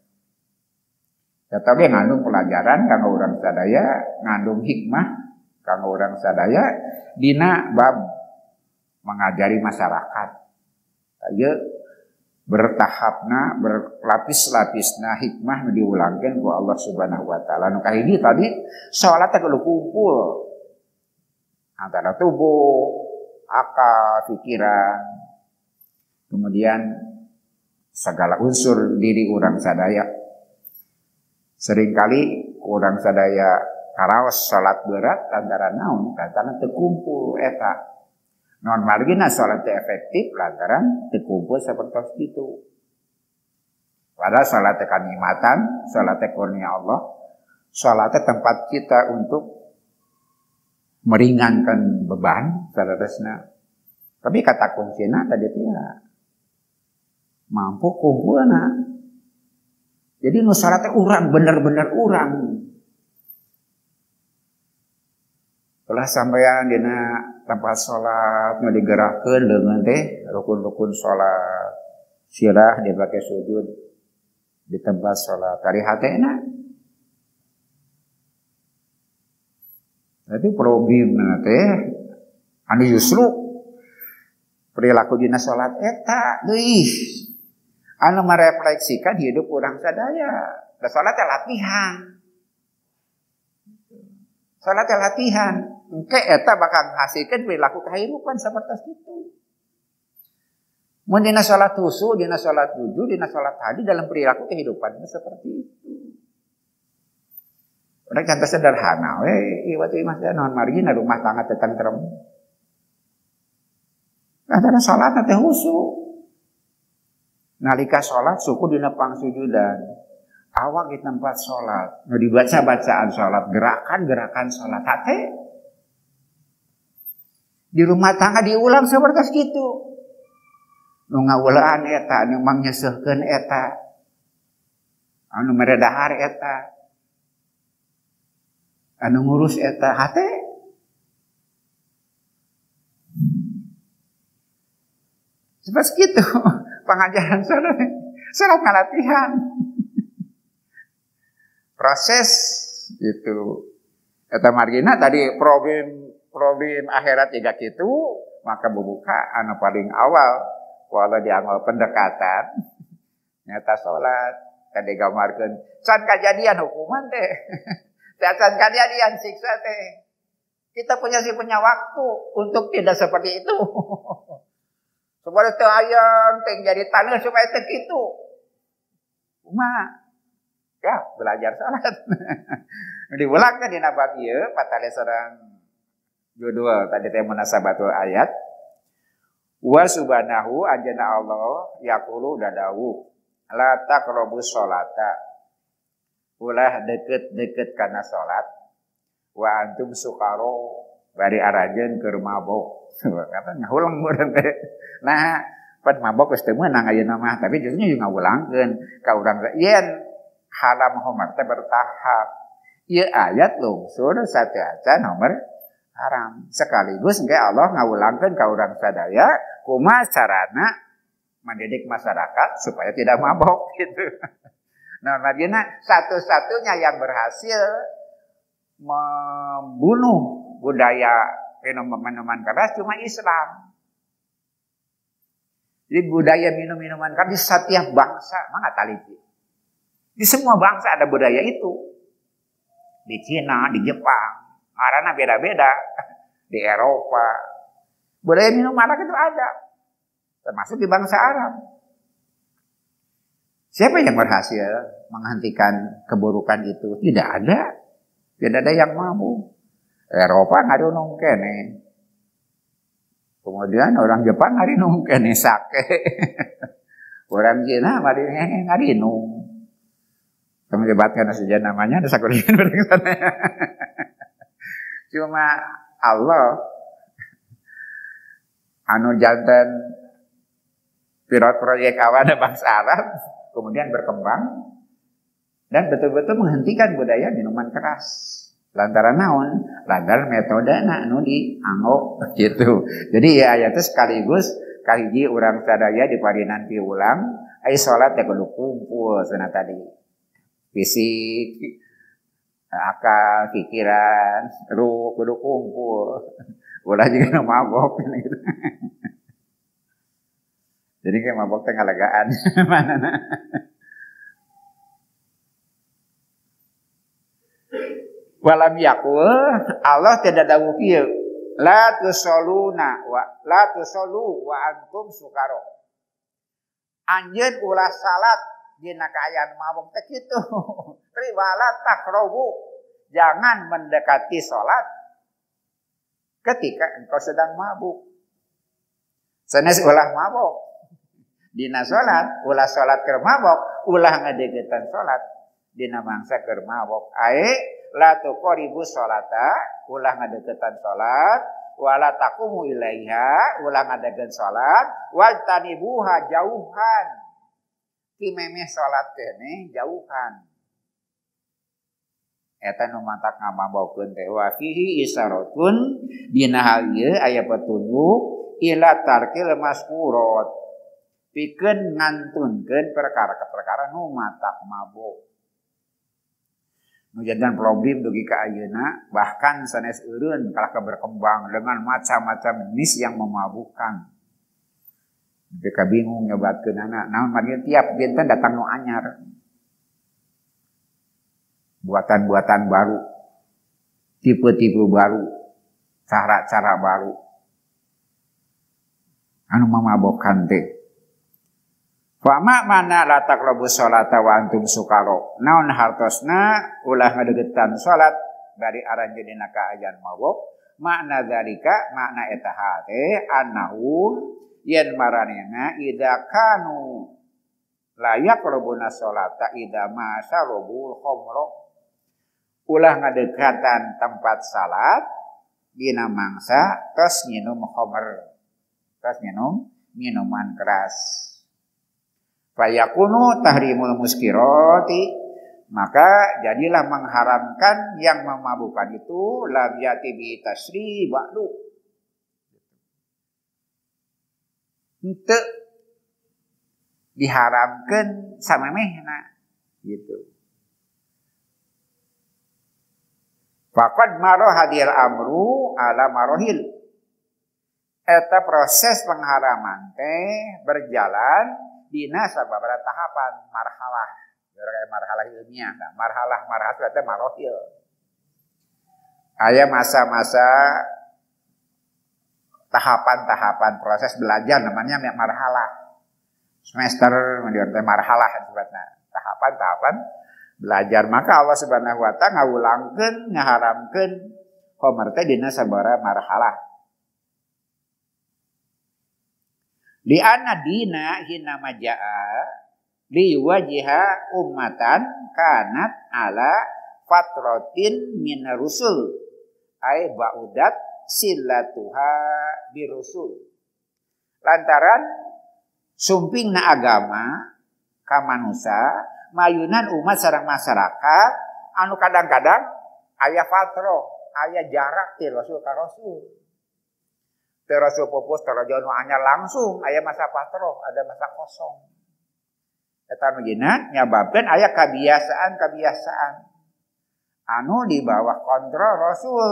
Eta ge ngandung pelajaran kanggo urang sadaya, ngandung hikmah kanggo urang sadaya dina bab mengajari masyarakat. Ieu bertahapna, berlapis-lapisna hikmah nu diulangkeun ku Allah Subhanahu wa taala. Nu kahiji tadi salat teh kudu kumpul antara tubuh, akal, pikiran, kemudian segala unsur diri urang sadaya. Seringkali urang sadaya karaos salat berat lantaran naon? Lantaran teu kumpul eta. Non margina salat teh efektif lantaran teu kumpul sapertos kitu. Padahal salat teh kanikmatan, salat teh kurnia Allah, salat teh tempat kita untuk meringankan beban salatesna. Tapi kata kuncina tadi teh ya mampu kumpulna. Jadi nu salat teh urang bener-bener urang. Telah sampeyan dina tempat sholat digerakkeun dengan teh rukun-rukun sholat sirah dipake sujud di tempat sholat tari hatena. Tapi problemna teh anu justru perilaku dina sholat eta deui anu merefleksikan hidup urang sadaya. Da sholat teh latihan. Sholat teh latihan. Engke eta bakal ngahasilkeun perilaku kahirupan sapertos kitu. Mun dina salat husu, dina salat jujur, dina salat hadi dalam perilaku kehidupannya seperti itu. Udah contoh sederhana we ieu waktu imah teh naon margina rumah tangga teh tentrem. Karena salat teh husu. Nalika salat suku dina pangsujudan. Awak di tempat salat, nu dibaca bacaan salat, gerakan-gerakan salat hate. Di rumah tangga diulang seperti itu. Nu ngawulaan eta, nu mangnyeuseuhkeun eta. Anu meredahar eta. Anu ngurus eta hate. Seperti itu pengajaran salat ngalatihan. Proses itu. Eta margina tadi problem akhirat juga gitu, maka membuka anu paling awal walau dianggap pendekatan nyata salat tadi gambarkeun can kejadian hukuman teh can kejadian siksa teh kita punya waktu untuk tidak seperti itu supaya teu hayang teh jadi taneuh supaya teu kitu kumaha ya belajar salat diulangkeun dina bab ieu patale sareng judul tadi teh munasabatul ayat wa subhanahu anjana Allah yaqulu dadawu la taqrabus sholata ulah deket-deket kana salat wa antum sukaro bari arajeun keur mabok kata ngahulang meureun teh nah pan mabok geus teu meunang ayeuna mah tapi justru ngawulangkeun ka urang yen halam Homer teh bertahap ieu ayat lungsur sateacan Homer haram sekaligus engke Allah ngawulangkeun ka urang sadaya kumaha carana mendidik masyarakat supaya tidak mabok gitu. Nah, Madinah satu-satunya yang berhasil membunuh budaya minuman keras cuma Islam. Jadi budaya minum-minuman keras di setiap bangsa, mana taliti. Di semua bangsa ada budaya itu. Di Cina, di Jepang, karena beda-beda. Di Eropa, budaya minum arak itu ada. Termasuk di bangsa Arab. Siapa yang berhasil menghentikan keburukan itu? Tidak ada. Tidak ada yang mampu. Eropa ngadunung kene. Kemudian orang Jepang ngadunung kene sake. Orang Cina ngadunung. Kami debatkan saja namanya, ada sakurian pada sana. Cuma Allah anu janten pilot proyek awal bangsa Arab kemudian berkembang dan betul-betul menghentikan budaya minuman keras. Lantaran naon? Lantaran metode anu dianggap gitu. Jadi ya ayatnya sekaligus kahiji urang sadaya diparinan piulang ai salat teh kudu kumpul cenah tadi. Fisik, akal, pikiran, ruh kudu kumpul. Ulah juga mabok gitu. Jadi kayak mabok teh ngalagaan mana. Walam yakul Allah tidak dawuh kieu la tusallu wa antum sukaro. Anjeun ulah salat dina kaayaan mabok teh kitu. Wala taqrabu, jangan mendekati salat ketika engkau sedang mabuk. Sanes ulah mabok. Dina salat, ulah salat keur mabok, ulah ngadegetan salat dina mangsa keur mabok. La tuqribu sholata, ulah ngadegetan salat, wala taqumu ilaiha, ulah ngadegetan salat, wal tanibuha jauhan. Ti memeh salat teh jauhan. Eta nu mantak ngamabokeun teh wa fihi isyaratun dina hal ieu aya petunjuk ila tarkil maskurat. Pikeun ngantunkeun perkara-perkara nu matak mabok. Nu jadan problem dugi ka ayeuna bahkan sanes eureun kalah berkembang dengan macam-macam jenis yang memabukkan. Mereka bingung nyobatkeun anak. Namun mari tiap dinten datang nu anyar. Buatan-buatan baru. Tipe-tipe baru. Cara-cara baru. Anu memabukkan teh. Fama mana la taqrabu sholata wa antum sukaro. Naon hartosna ulah ngadegetan salat dari aranjeun dina kaayaan mabok. Makna zalika makna eta hate annahum yen maranehna idza kanu la yaqrabuna sholata idza ma syarabul khamra. Ulah ngadekatan tempat salat dina mangsa tos nginum khamr. Tos nginum minuman keras. Fayakunu tahrimul muskirati, maka jadilah mengharamkan yang memabukkan itu lam yati bi tasri ba'du. Henteu diharamkeun samemehna gitu. Faqad maro hadil amru ala marohil. Eta proses pengharaman teh berjalan dina sababaraha tahapan marhalah. Kayak marhalah ilmiah, enggak? Marhalah itu marohil. Aya masa-masa tahapan-tahapan proses belajar namanya marhalah. Semester menurut marhalah sebutna. Tahapan-tahapan belajar. Maka Allah Subhanahu wa taala ngawulangkeun, ngaharamkeun khamr teh dina sababaraha marhalah. Li anna dina hina majaa li wajiha ummatan kanat ala fatratin min rusul ay ba'udat sillatuha birusul. Lantaran sumpingna agama ka manusia mayunan umat sareng masyarakat anu kadang-kadang aya fatro, aya jarak ti rasul ka rasul. Teu Rasul pupus tarajo nu anyar langsung aya masa patroh, ada masa kosong. Eta begina nyababkeun aya kabiasaan anu di bawah kontrol Rasul.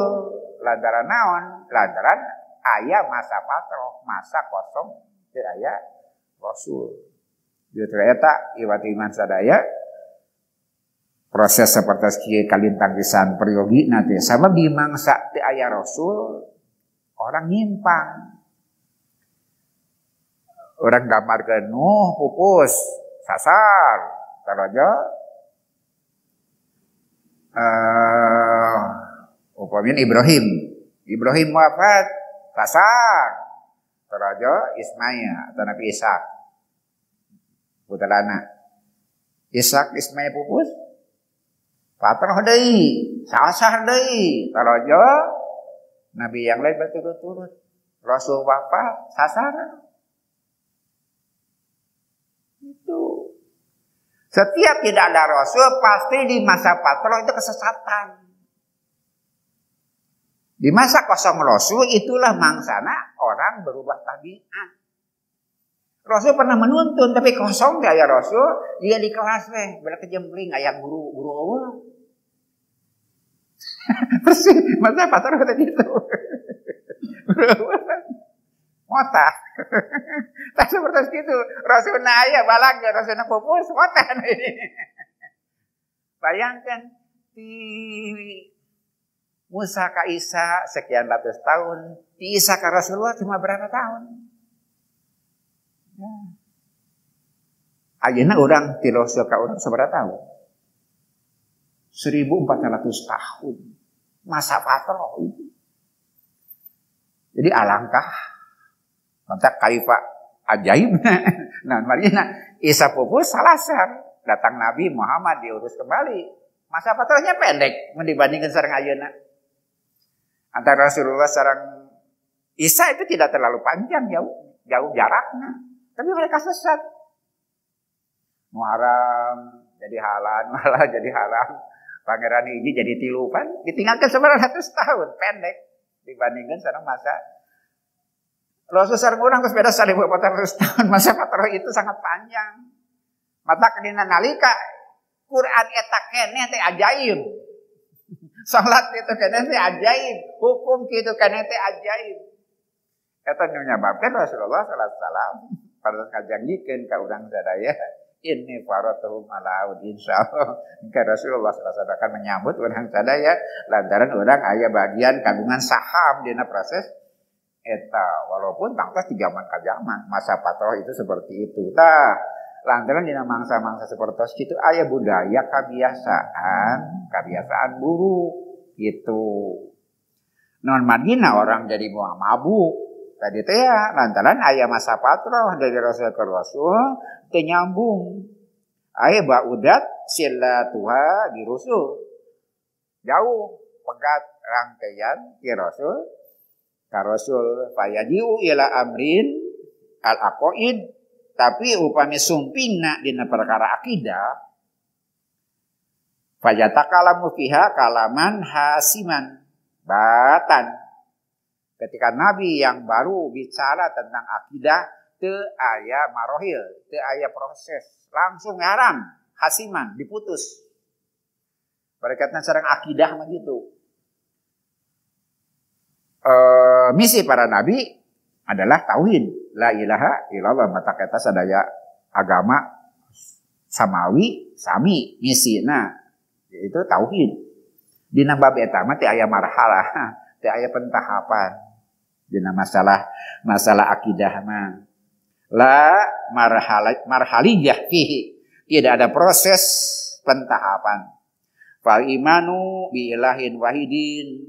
Lantaran naon? Lantaran aya masa patroh, masa kosong teu aya Rasul. Justru eta iwat iman sadaya proses seperti kieu kalintang pisan periyogi nanti sabab di mangsa teu aya Rasul orang nyimpang. Orang gambarkeun Nuh pupus sasar tarajo upamin Ibrahim wafat sasar tarajo Ismail atau Nabi Ishak putrana Ishak Ismail pupus patroh deui sasar deui tarajo Nabi yang lain berturut-turut Rasul wafat sasar. Itu setiap tidak ada Rasul pasti di masa patroh itu kesesatan. Di masa kosong Rasul itulah mangsana orang berubah tabiat. Rasul pernah menuntun tapi kosong gaya Rasul dia di kelas bela kejembling aya guru eueuh. Persis masa patroh tadi itu. Mota. Tak seperti itu. Rasul aya balang Rasul pupus mota. Bayangkan di Musa ka Isa sekian ratus tahun, di Isa ka Rasulullah cuma berapa tahun? Ayeuna urang ti Rasul ka urang sabaraha tahun? 1400 tahun. Masa patroh itu. Jadi alangkah kontak kaifa ajaib. Nah, marina Isa pupus salasar. Datang Nabi Muhammad diurus kembali. Masa patrohnya pendek dibandingkan sareng ayeuna. Antara Rasulullah sareng Isa itu tidak terlalu panjang, jauh jaraknya. Tapi mereka sesat. Muharam jadi halal, malah jadi haram. Pangeran hiji jadi tilupan, ditinggalkan 900 tahun, pendek dibandingkan sareng masa Rasul sareng urang geus beda 1400 tahun. Masa patroh itu sangat panjang. Mata kedina nalika Quran eta keneh teh ajaib. Salat itu keneh teh ajaib, hukum kitu keneh teh ajaib. Eta nu nyababkeun Rasulullah sallallahu alaihi wasallam paras kajanggikeun ka urang sadaya, inni faratuhum alaud insyaallah. Ka Rasulullah sallallahu alaihi wasallam akan menyambut urang sadaya lantaran urang aya bagian kagungan saham dina proses eta walaupun tangkas di zaman ka zaman masa patroh itu seperti itu. Tah lantaran dina mangsa-mangsa seperti itu aya budaya kebiasaan buruk gitu. Non Madinah orang jadi mabuk. Tadi teh ya lantaran aya masa patroh dari Rasul ke Rasul teu nyambung. Aya baudat silatuha di Rasul. Jauh pegat rangkaian di Rasul ka Rasul fayajiu ila amrin al-aqaid, tapi upami sumpingna dina perkara akidah fayatakalamu fiha kalaman hasiman batan. Ketika Nabi yang baru bicara tentang akidah teu aya marohil, teu aya proses, langsung haram, hasiman diputus. Berkaitan sareng akidah mah gitu. Misi para nabi adalah tauhid, la ilaha illallah, mata kata sadaya agama samawi sami misina yaitu tauhid. Dina bab eta mah teh aya marhalah, teh aya pentahapan. Dina masalah akidah mah la marhaliyah fihi, tidak ada proses pentahapan. Fal imanu bi ilahin wahidin,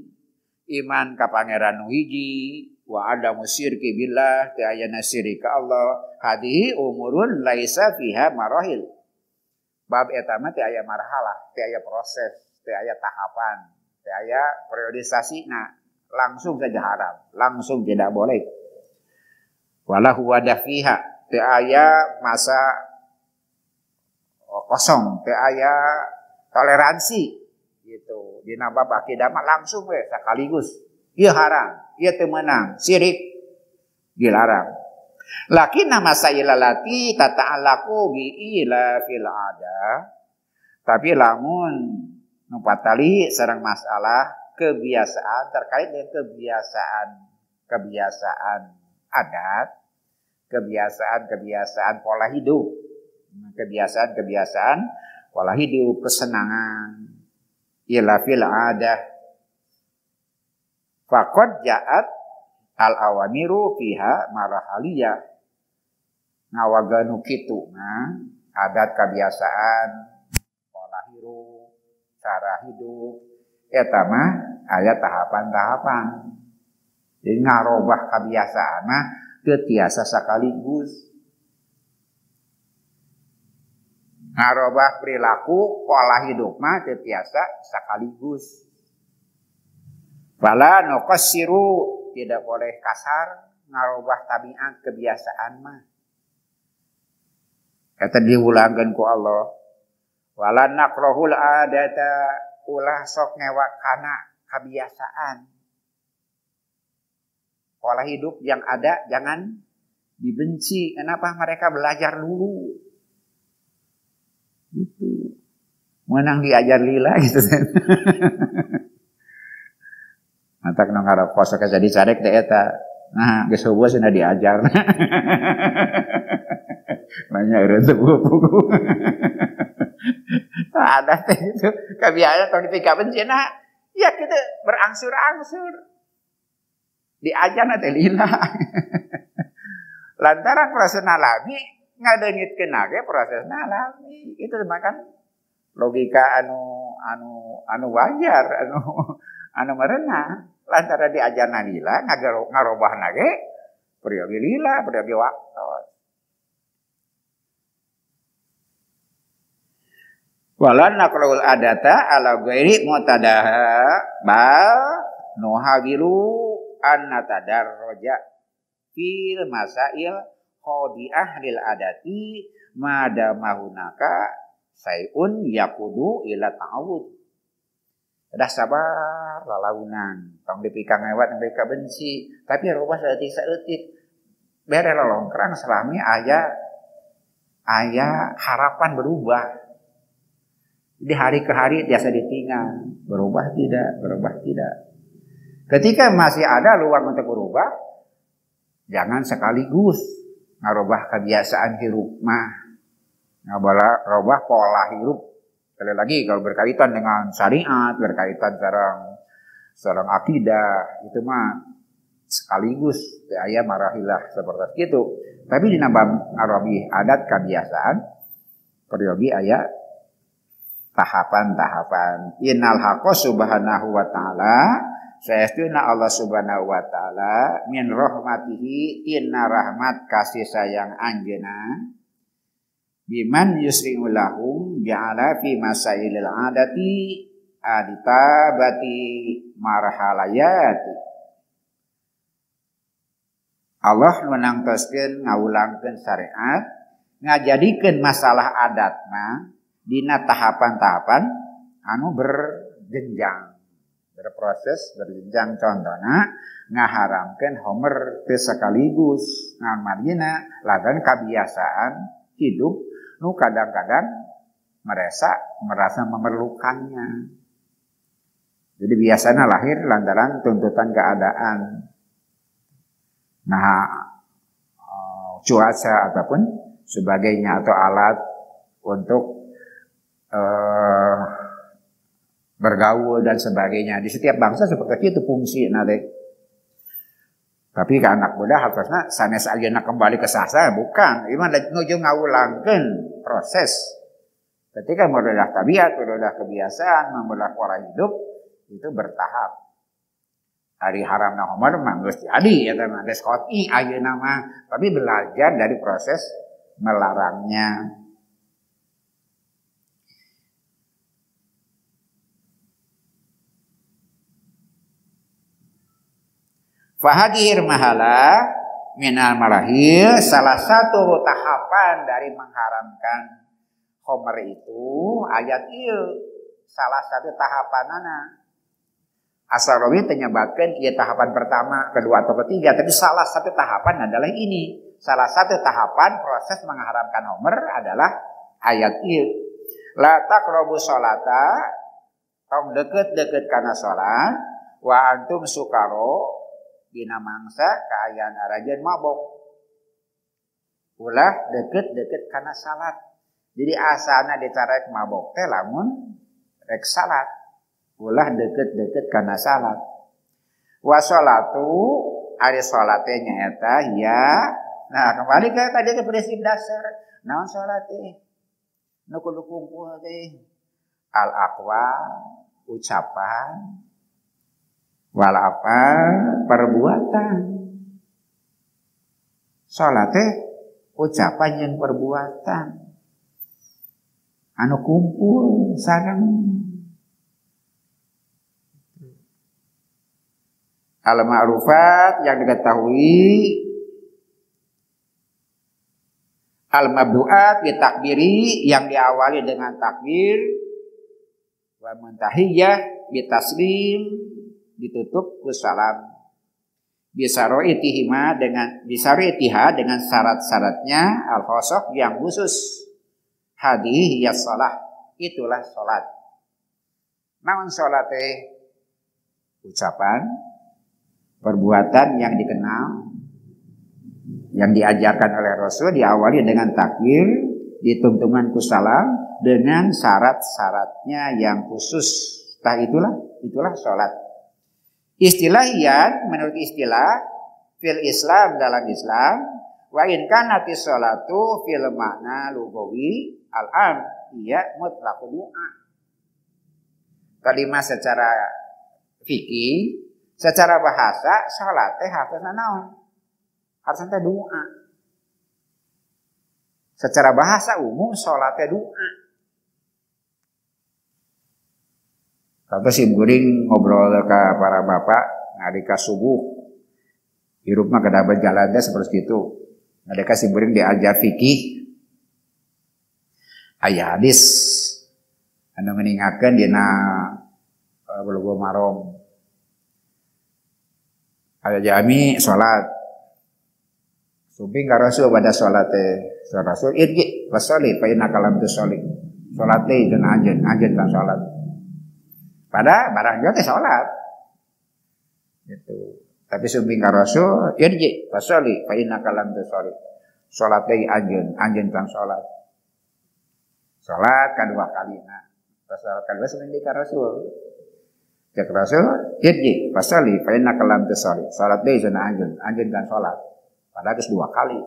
iman ka pangeran nu hiji, wa ada musyirki billah, teu aya nasiri ka Allah, hadihi umurun laisa fiha marahil. Bab eta mah teu aya marhalah, teu aya proses, teu aya tahapan, teu aya periodisasina, langsung saja haram, langsung tidak boleh. Wala huwa dafiha, teu aya masa kosong, teu aya toleransi gitu. Dina bab akidah mah langsung we sekaligus. Ieu haram, ieu teu meunang, syirik. dilarang. Lakin nama sa'ilalati tata'alaku bi'ila fil ada. Tapi lamun nupatali sareng masalah kebiasaan terkait dengan kebiasaan adat, kebiasaan pola hidup, kebiasaan pola hidup, kesenangan, ila fil ada. Faqad ja'at al-awamiru fiha marahaliyah. Ngawaganu kitu adat kebiasaan pola hidup, cara hidup eta mah aya tahapan-tahapan. Jadi ngarobah kebiasaan mah teu tiasa sakaligus. Ngarobah perilaku pola hidup mah teu tiasa sakaligus. Fala nuqassiru, tidak boleh kasar ngarobah tabiat kebiasaan mah. Kata diulangkeun ku Allah. Wala nakrahul adata, ulah sok ngewak kana kebiasaan. Pola hidup yang ada jangan dibenci. Kenapa? Mereka belajar dulu. Gitu. Menang diajar lila gitu. Matak nang harap poso ka jadi carek teh eta. Nah, geus heueuh cenah diajar. Banyak urang teu buku. Ada teh itu kebiasaan tong dipika bencina. Ya kita berangsur-angsur. Diajar teh lila. Lantaran proses alami ngadeungitkeun ge proses alami. Itu makan logika anu wajar, anu merenah. Lantaran diajarna lila ngarobahna ge priyogi lila, priyogi waktu. Walan naqrul adata ala ghairi mu'tadaha bal nuhawilu an natadarraja fil masail khadi'ah lil adati madamahunaka sayun yakudu ila ta'awud. Dah sabar lalaunan, tong dipikang lewat mereka benci, tapi robah saeutik bere lolongkrang selami aya harapan berubah. Jadi hari ke hari biasa ditinggal, berubah tidak. Ketika masih ada ruang untuk berubah, jangan sekaligus ngarobah kebiasaan hidup mah, ngarobah pola hidup. Sekali lagi kalau berkaitan dengan syariat, berkaitan sareng akidah, itu mah sekaligus aya marahilah seperti itu. Tapi di nambah ngarobi adat kebiasaan, peryogi aya tahapan-tahapan. Innal haqqa subhanahu wa ta'ala, saestuna Allah subhanahu wa ta'ala min rahmatihi, inna rahmat kasih sayang anjeunna biman yusri'u lahum ja'ala fi masailil adati aditabati marhalayati. Allah menangtoskeun ngawulangkeun syariat ngajadikeun masalah adatna dina tahapan-tahapan anu berjenjang, berproses berjenjang. Contohna ngaharamkeun homer teu sakaligus, ngamarina lagan kebiasaan hidup nu kadang-kadang merasa memerlukannya. Jadi biasanya lahir lantaran tuntutan keadaan. Nah, cuaca ataupun sebagainya atau alat untuk bergaul dan sebagainya. Di setiap bangsa seperti itu fungsi nade. Tapi ke anak muda harusnya sanes ayeuna kembali ke sasa bukan. Iman nuju ngawulangkeun proses. Ketika meredah tabiat, meredah kebiasaan, meredah pola hidup itu bertahap. Hari haram na homer mah geus jadi eta mah geus qot'i ayeuna mah, tapi belajar dari proses melarangnya. Fahadir mahala minal marahil, salah satu tahapan dari mengharamkan homer itu ayat ieu salah satu tahapanana As-Sarawi menyebatkan ia tahapan pertama, kedua atau ketiga, tapi salah satu tahapan adalah ini. Salah satu tahapan proses mengharamkan homer adalah ayat ini. La taqrabu sholata, tong deket-deket kana salat, wa antum sukaro dina mangsa kaayaan arajan mabok. Ulah deket-deket kana salat. Jadi asalna dicarek mabok teh lamun rek salat. Ulah deket-deket kana salat. Wa sholatu ari salate nyaeta ya. Nah, kembali ke tadi ke prinsip dasar. Naon salat teh? Nu kudu kumpul teh. Al aqwa ucapan wal apa perbuatan. Salat teh ucapan yang perbuatan. Anu kumpul sareng al-ma'rufat yang diketahui, al-mabdu'at bitakbiri yang diawali dengan takbir, wa muntahiyah bitaslim ditutup salam, bisaroitihima dengan syarat-syaratnya al-khosok yang khusus. Hadhihi hiyas shalah, itulah salat. Namun salat ucapan, perbuatan yang dikenal, yang diajarkan oleh Rasul, diawali dengan takbir, ditungtungan kusalam dengan syarat-syaratnya yang khusus. Itulah salat. Istilahian, menurut istilah fil Islam, dalam Islam, wa in kanati sholatu fil makna lugawi al-am, iya mutlaqu doa. Kalimat secara fikih, secara bahasa salat teh harusna naon? Harusna doa. Secara bahasa umum salat teh doa. Kalau si guring ngobrol ke para bapak ngadika subuh, hirup mah kedapat jalan teh seperti itu. Ngadika si guring diajar fikih. Aya hadis anu ngeningakeun dina Bulughul Maram. Aya jami salat. Suping ka Rasul pada salat teh. Rasul irji wasali fa inna kalam tusolli. Salat teh jeung anjeun kan salat. Pada barang teh salat. Gitu. Tapi suping ka Rasul irji wasali fa inna kalam tusolli. Salat teh anjeun kan salat. Salat kadua kalina. Salat kadua sering ka Rasul. Cek Rasul, irji fasali fa innaka lam tusalli. Salat deui cenah anjeun kan salat. Padahal geus 2 kali.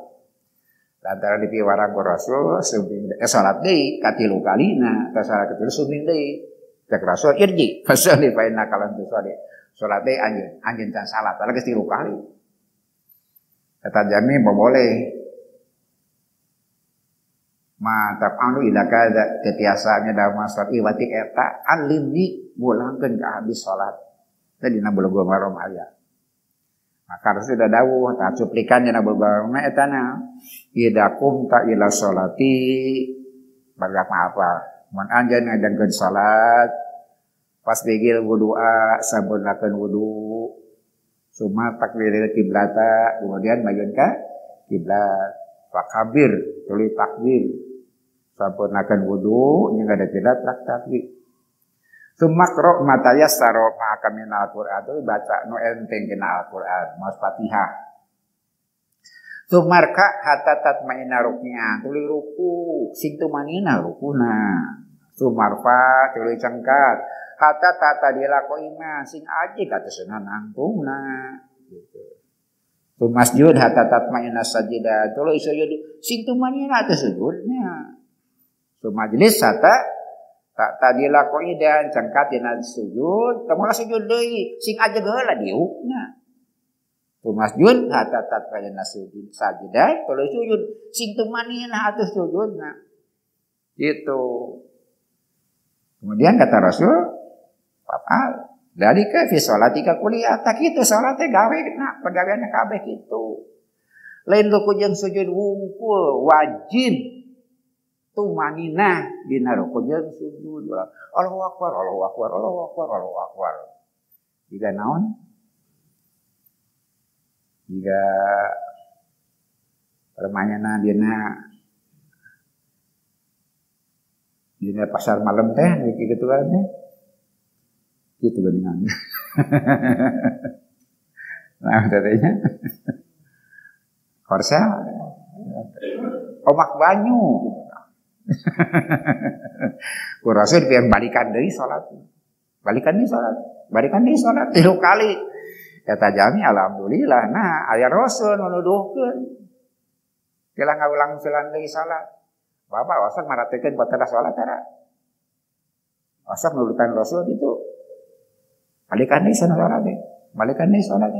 Lantaran dipiwarang ku Rasul subing salat deui katilu kalina, ta salat katilu subing deui. Cek Rasul, irji fasali fa innaka lam tusalli. Salat deui anjeun kan salat, padahal geus 3 kali. Kata jami boleh. Ma taf'alu idza kadza tetiasanya dalam masalah iwati eta alimni bulangkeun ka habis salat. Tadi dina Bulughul Maram aya. Maka Rasul sudah dawuh ta cuplikannya na Bulughul Maram eta na idza qumta ila sholati badak apa mun anjeun ngajengkeun salat pas bigil wudu'a sampurnakeun wudu summa takbiril kiblata kemudian majuan ka kiblat fakabir tuluy takbir sampurnakeun wudu nya ada kiblat takbir. Sumakro mataya saro makamin Al-Quran itu baca nu enteng kena Al-Quran mas Fatihah. Sumarka hatta tatmaina ruknya tuluy ruku sing tumanina rukuna. Sumarfa tuluy cengkat hatta tatadila qaima sing aji kateusna nangtungna gitu. Sumasjud hatta tatmaina sajida tuluy sujud sing tumanina teh sujudnya. Sumajlis hatta tak tadila qaidan cangkat dina sujud, teu sujud deui, sing aja heula diukna. Tu masjud hatta tatqayna sujud sajidah, tuluy sujud, sing teu manihna atuh sujudna. Gitu. Kemudian kata Rasul, "Fa'al dalika fi sholatika kuliah." Tak kitu salat teh gawena, pagaweana kabeh kitu. Lain ruku jeung sujud wungkul wajib tumanina dina ruku jeung sujud. Allahu akbar, Allahu akbar, Allahu akbar, Allahu akbar. Jika naon? Jika permainan dina pasar malam teh gitu kan teh. Gitu geuningan. Nah, katanya Korsel omak banyu gitu. Kurasa yang balikan deui salat. Balikan deui salat 3 kali. Eta jami alhamdulillah. Nah, aya Rasul nuduhkeun. Kila ngaulang ulang deui salat. Bapak wasak maratekeun batal salat tara. Wasak nudutan Rasul itu. Balikan deui salat. Balikan deui salat.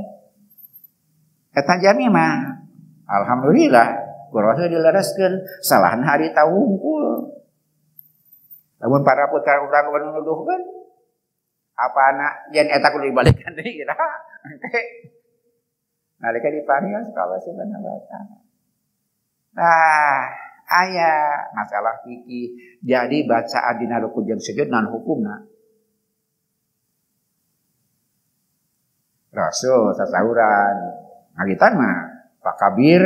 Eta jami mah alhamdulillah. Kurasa dilereskeun salahan hari tahungkul. Lamun para putra urang nuduhkeun apa anak yen eta kudu dibalikan deui kira. Nalika diparios ka Allah Subhanahu wa taala. Nah, aya masalah fikih. Jadi bacaan dina rukun jeung sujud naon hukumna? Rasul sasahuran ngagitan mah pakabir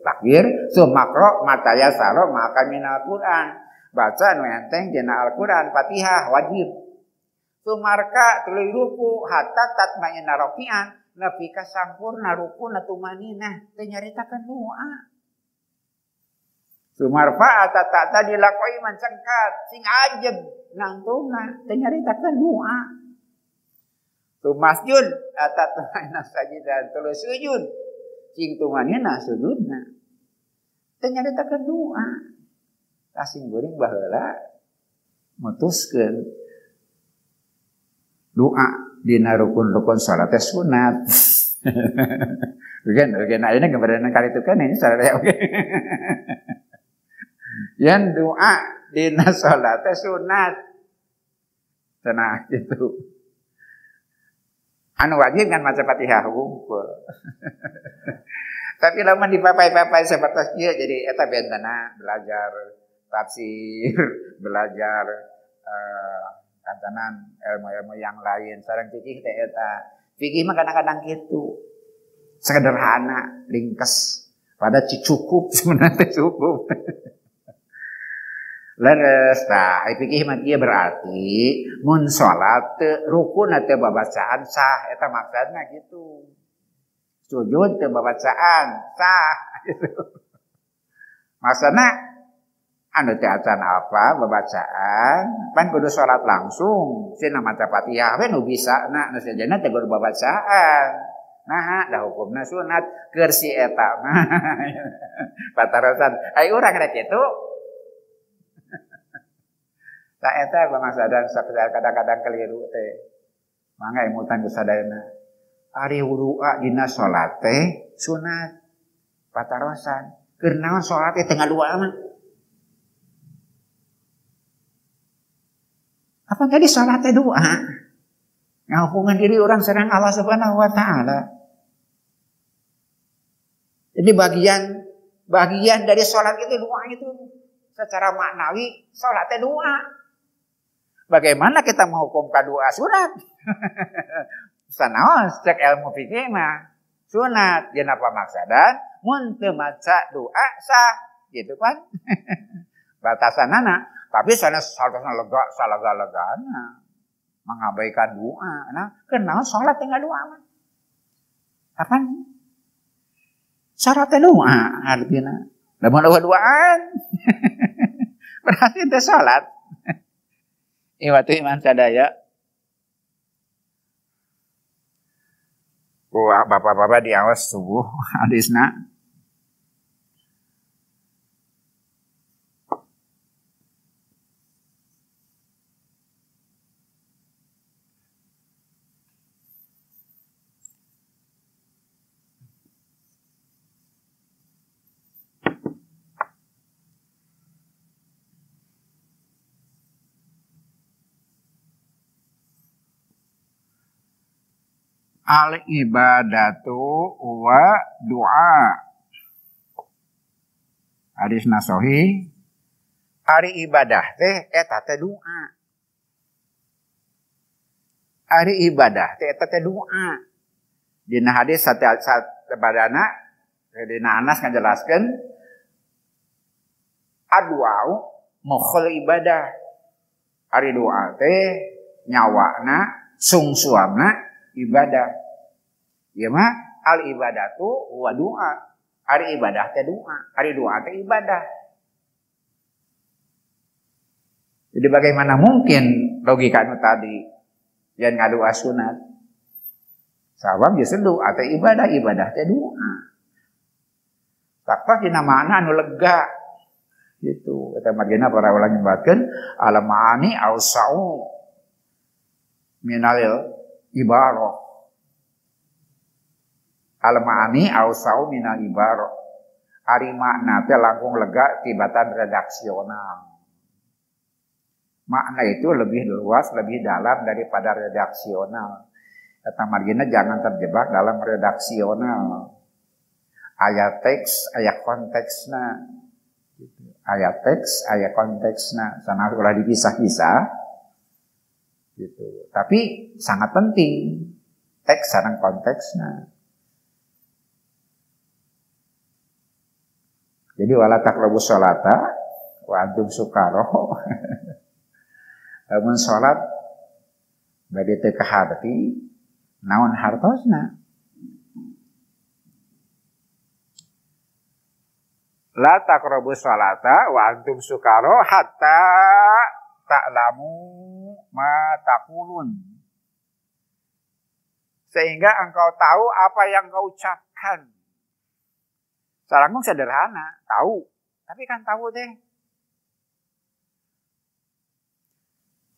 takbir sumakro mataya saro maka minal Quran baca nu enteng dina Al-Quran Fatihah wajib sumarka tuluy ruku hatta tatmainna raki'an nepi ka sampurna ruku natumaninah teu nyaritakeun doa sumarfa atata dilakoi mancengkat sing ajeg nangtungna teu nyaritakeun doa sumasjud atatmainna sajidan tuluy sujud sing tumanina sujudna teu nyaritakeun doa kasing geuning baheula mutuskeun doa dina rukun-rukun salat teh sunat. Eugeun ayeuna gambaran karitukeun ini salat oge. Yen doa dina salat teh sunat. Cenah kitu. Anu wajib kan maca Fatihah hungkul. Tapi lamun dipapai-papai sabatas ieu jadi eta bentana belajar tafsir, belajar kantanan ilmu-ilmu yang lain. Sareng fikih teh eta. Fikih mah kadang-kadang kitu. Sederhana, ringkes. Pada cukup sebenarnya cukup. Leres tah fikih mah ieu berarti mun salat rukun teh babacaan sah eta maksudna gitu. Sujud teh babacaan sah gitu. Maksudna anu teh acan apa babacaan pan kudu salat langsung cenah maca Fatihah we nu bisana nu sajana teh kudu babacaan nah da hukumna sunat keur si eta mah patarosan ai urang rek kitu ta eta pamasadan kadang-kadang keliru teh mangga imutan ku sadayana ari wudu'a dina salat teh sunat patarosan keur naon salat teh teu ngadua mah apa tadi salat teh doa? Ngahukuman diri orang sareng Allah Subhanahu wa taala. Jadi bagian dari salat itu doa itu secara maknawi salat teh doa. Bagaimana kita menghukum doa sunat? Sanaos cek ilmu fikih mah sunat. Yen apa maksadan? Mun teu maca doa sah, gitu kan? Batasanana tapi sana lega salaga-legana mengabaikan doa. Nah, kenal salat tinggal doa mah. Kapan? Syarat doa artinya. Lamun doaan. Berarti teh salat. Iwatu iman sadaya. Wah, bapak-bapak diawas subuh hadisna. Al ibadatu wa doa. Hadis nasohi. Ari ibadah teh eta teh doa. Ari ibadah teh eta teh doa. Dina hadis saat badana dina Anas ngajelaskeun aduau mokhol ibadah. Ari doa teh nyawana sungsuamna ibadah. Ieu mah al ibadatu wa doa. Ari ibadah teh doa, ari doa teh ibadah. Jadi bagaimana mungkin logika anu tadi yang ngadoa sunat? Sabab justru doa teh ibadah, ibadah teh doa. Takwa dina mana anu lega gitu. Eta margina para ulama nyebutkeun al maani ausau minal ibarah. Al maani ausau minal ibarah. Ari makna teh langkung lega tibatan redaksional. Makna itu lebih luas, lebih dalam daripada redaksional. Kata margina jangan terjebak dalam redaksional. Ayat teks, ayat konteksna. Ayat teks, ayat konteksna. Sana ulah dipisah-pisah. Gitu. Tapi sangat penting. Teks sareng konteksna. Jadi wala taqrabus sholata wa antum sukaro. Lamun salat bade teu kaharti naon hartosna. La taqrabus sholata wa antum sukaro hatta ta'lamu ma taqulun. Sehingga engkau tahu apa yang kau ucapkan. Saranggung sederhana, tahu. Tapi kan tahu deh.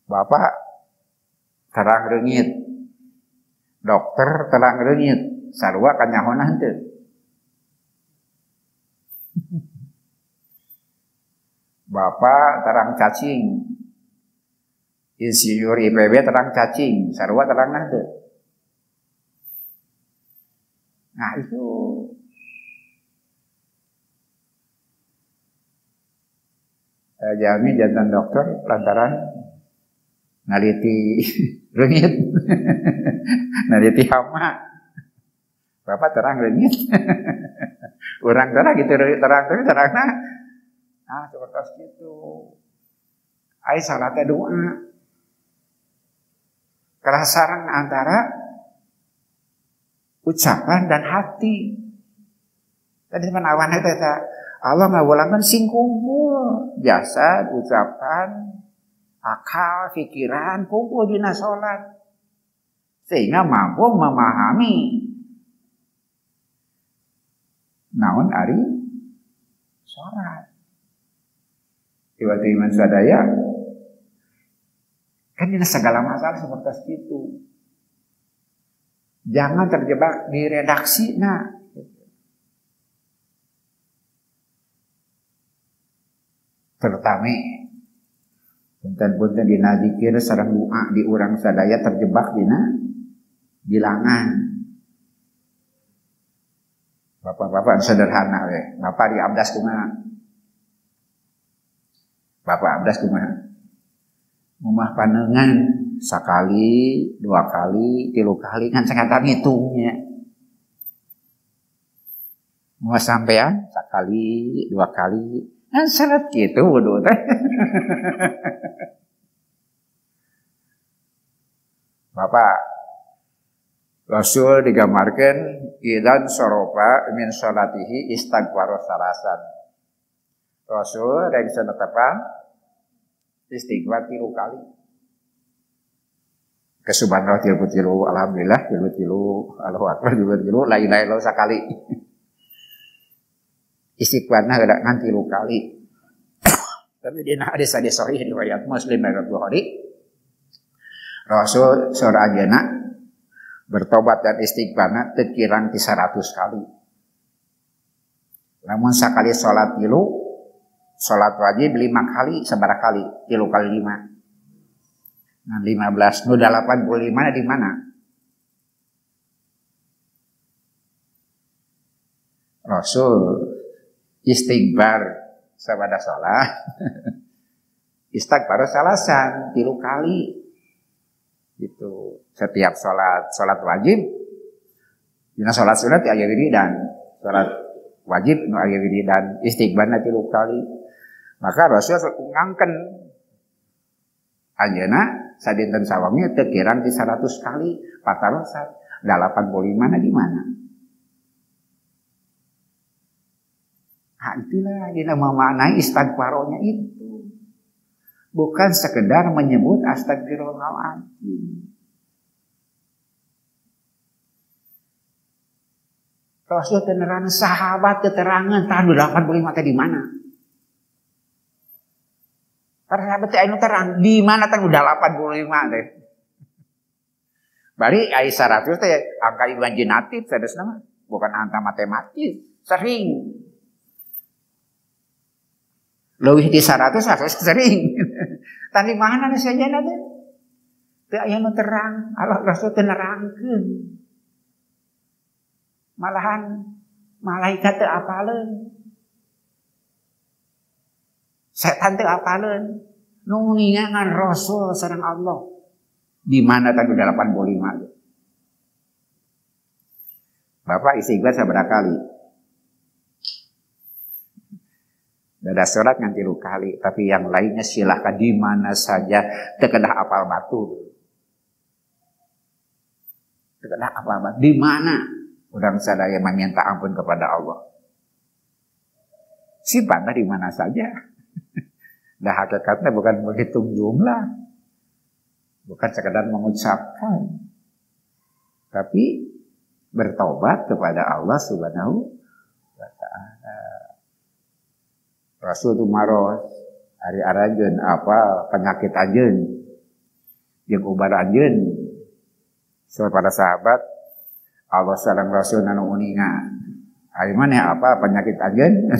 Bapak terang reungit. Dokter terang reungit. Sarua kan nyahona henteu. Bapak terang cacing. Insinyur IPB terang cacing. Sarua terang henteu. Nah itu jami jantan dokter lantaran naliti reungit. Naliti hama. Bapak terang reungit. Urang terang gitu terangna. Ah seperti itu. Ai salat doa. Kerasaan antara ucapan dan hati. Tadi mana awan eta Allah ngawulangan sing kumpul jasad, ucapan, akal, pikiran kumpul dina salat. Sehingga mampu memahami naon ari salat. Iwati iman sadaya kan dina segala masalah seperti itu. Jangan terjebak di redaksi terutama punten-punten dina zikir sareng doa di urang sadaya terjebak dina bilangan. Bapak-bapak sederhana we. Bapak di abdas kumaha? Bapak abdas kumaha? Mumah panengan sakali, 2 kali, 3 kali kan sangatan hitungnya. Mau sampean sakali, 2 kali. Kan syarat gitu wudu teh. Bapak Rasul digambarkan idan sorofa min sholatihi istighfar salasan. Rasul dari sanatapan istighfar 3 kali. Kesubhanallah 33, alhamdulillah 33, Allahu akbar 33, la ilaha illallah sakali. Istighfarna ngan 3 kali. Tapi dina hadis-hadis sahih riwayat Muslim dan Bukhari, Rasul seorang ajeuna bertobat dan istighfarna teu kirang 100 kali. Lamun sakali salat 3, salat wajib 5 kali, sabaraha kali? 3 kali 5. Nah 15, nu 85 di mana? Rasul istighfar sabada salat. Istighfar salasan 3 kali. Itu setiap salat wajib dina salat sunat aya wiridan, salat wajib nu aya wiridan istighfarna 3 kali. Maka Rasul ngangken anjeunna sadinten sawangi teu kirang ti 100 kali patarosat 85 na di mana? Itulah dina memaknai istighfaronya itu. Bukan sekedar menyebut astagfirullahaladzim. Rasul teneran sahabat keterangan tahun 85 teh di mana? Para sahabat teh anu terang di mana tahun 85 teh. Bari ai 100 teh angka imajinatif sadesna mah, bukan angka matematis. Sering. Leuwih di 100 sering. Tadi mana saja nanti? Teu aya nu terang, Allah Rasul teu nerangkeun. Malahan malaikat teu apaleun. Setan teu apaleun. Nu ningangan Rasul sareng Allah. Di mana tanggal 85? Bapak istighfar sabaraha kali? Dada surat nganti 3 kali, tapi yang lainnya silahkan di mana saja, terkena apal batu. Terkena apal batu. Di mana orang sadaya meminta ampun kepada Allah. Simpanlah di mana saja. Nah hakikatnya bukan menghitung jumlah, bukan sekedar mengucapkan, tapi bertobat kepada Allah Subhanahu wa Ta'ala. Rasul itu maros hari aranjeun apa penyakit anjeun jeung ubar anjeun. So para sahabat Allah sareng Rasul anu uninga. Ari maneh apa penyakit anjeun?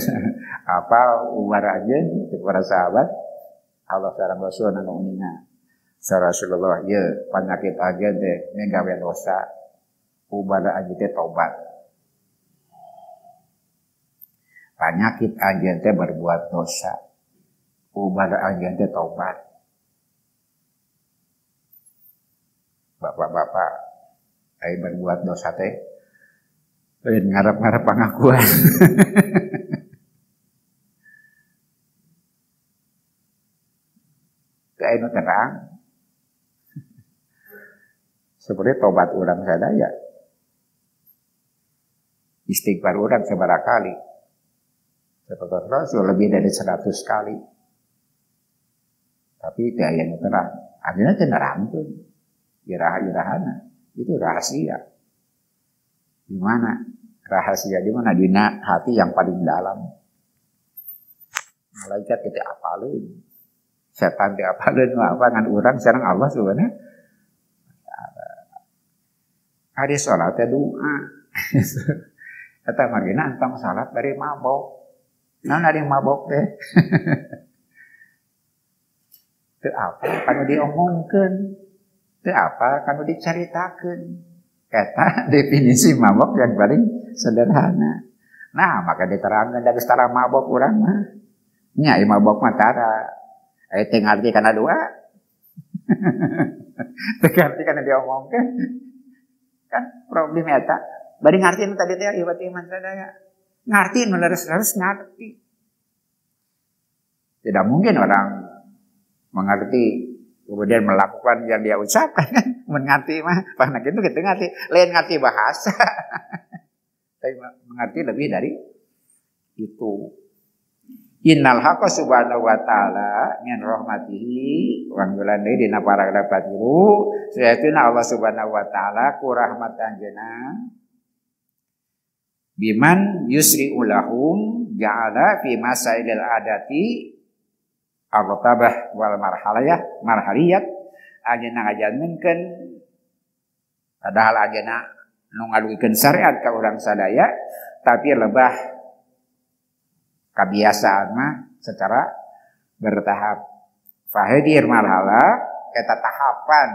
Apa ubar anjeun para sahabat Allah sareng Rasul anu uninga. Sa Rasulullah ye penyakit anjeun teh nggawe dosa. Ubar anjeun teh tobat. Penyakit anjeun teh berbuat dosa. Ubar anjeun teh tobat. Bapak-bapak, ai berbuat dosa teh lain ngarep-ngarep pangakuan. Teu aya nu terang. Seperti tobat urang sadaya. Istighfar urang sabaraha kali? Seperti Rasul lebih dari 100 kali. Tapi teu aya nu terang. Akhirnya teu nerangkeun. Iraha-irahana itu rahasia. Di mana? Rahasia di mana? Dina hati yang paling dalam. Malaikat teu apaleun. Setan teu apaleun apa ngan urang sareng Allah Subhanahu wa taala. Ari salat teh doa. Eta margina antang salat bari mabok. Naon ari mabok teh? Teu apa kanu diomongkeun, teu apa kanu dicaritakeun. Eta definisi mabok yang paling sederhana. Nah, maka diterangkeun da geus tara mabok urang mah. Nya ieu mabok mah tara. Aya teh ngarti kana doa. Teu ngarti kana diomongkeun. Kan problem eta. Bari ngarti tadi teh ibad iman sadaya. Ngerti, harus ngerti. Tidak mungkin orang mengerti kemudian melakukan yang dia ucapkan kan. Mengerti mah, pahnak itu kita ngerti. Lain ngerti bahasa. Tapi mengerti lebih dari itu. Innal haqqa subhanahu wa ta'ala min rahmatihi wa ngulande dina paragraf 3 sayatuna Allah subhanahu wa ta'ala ku rahmat anjeunna biman yusri ulahum ja'ala fi masailil adati ar-ratabah wal marhaliyat ajeuna ngajanenkeun padahal ajeuna nu ngaduikeun syariat ka urang sadaya tapi lebah kabiasaan mah secara bertahap fahadir marhala eta tahapan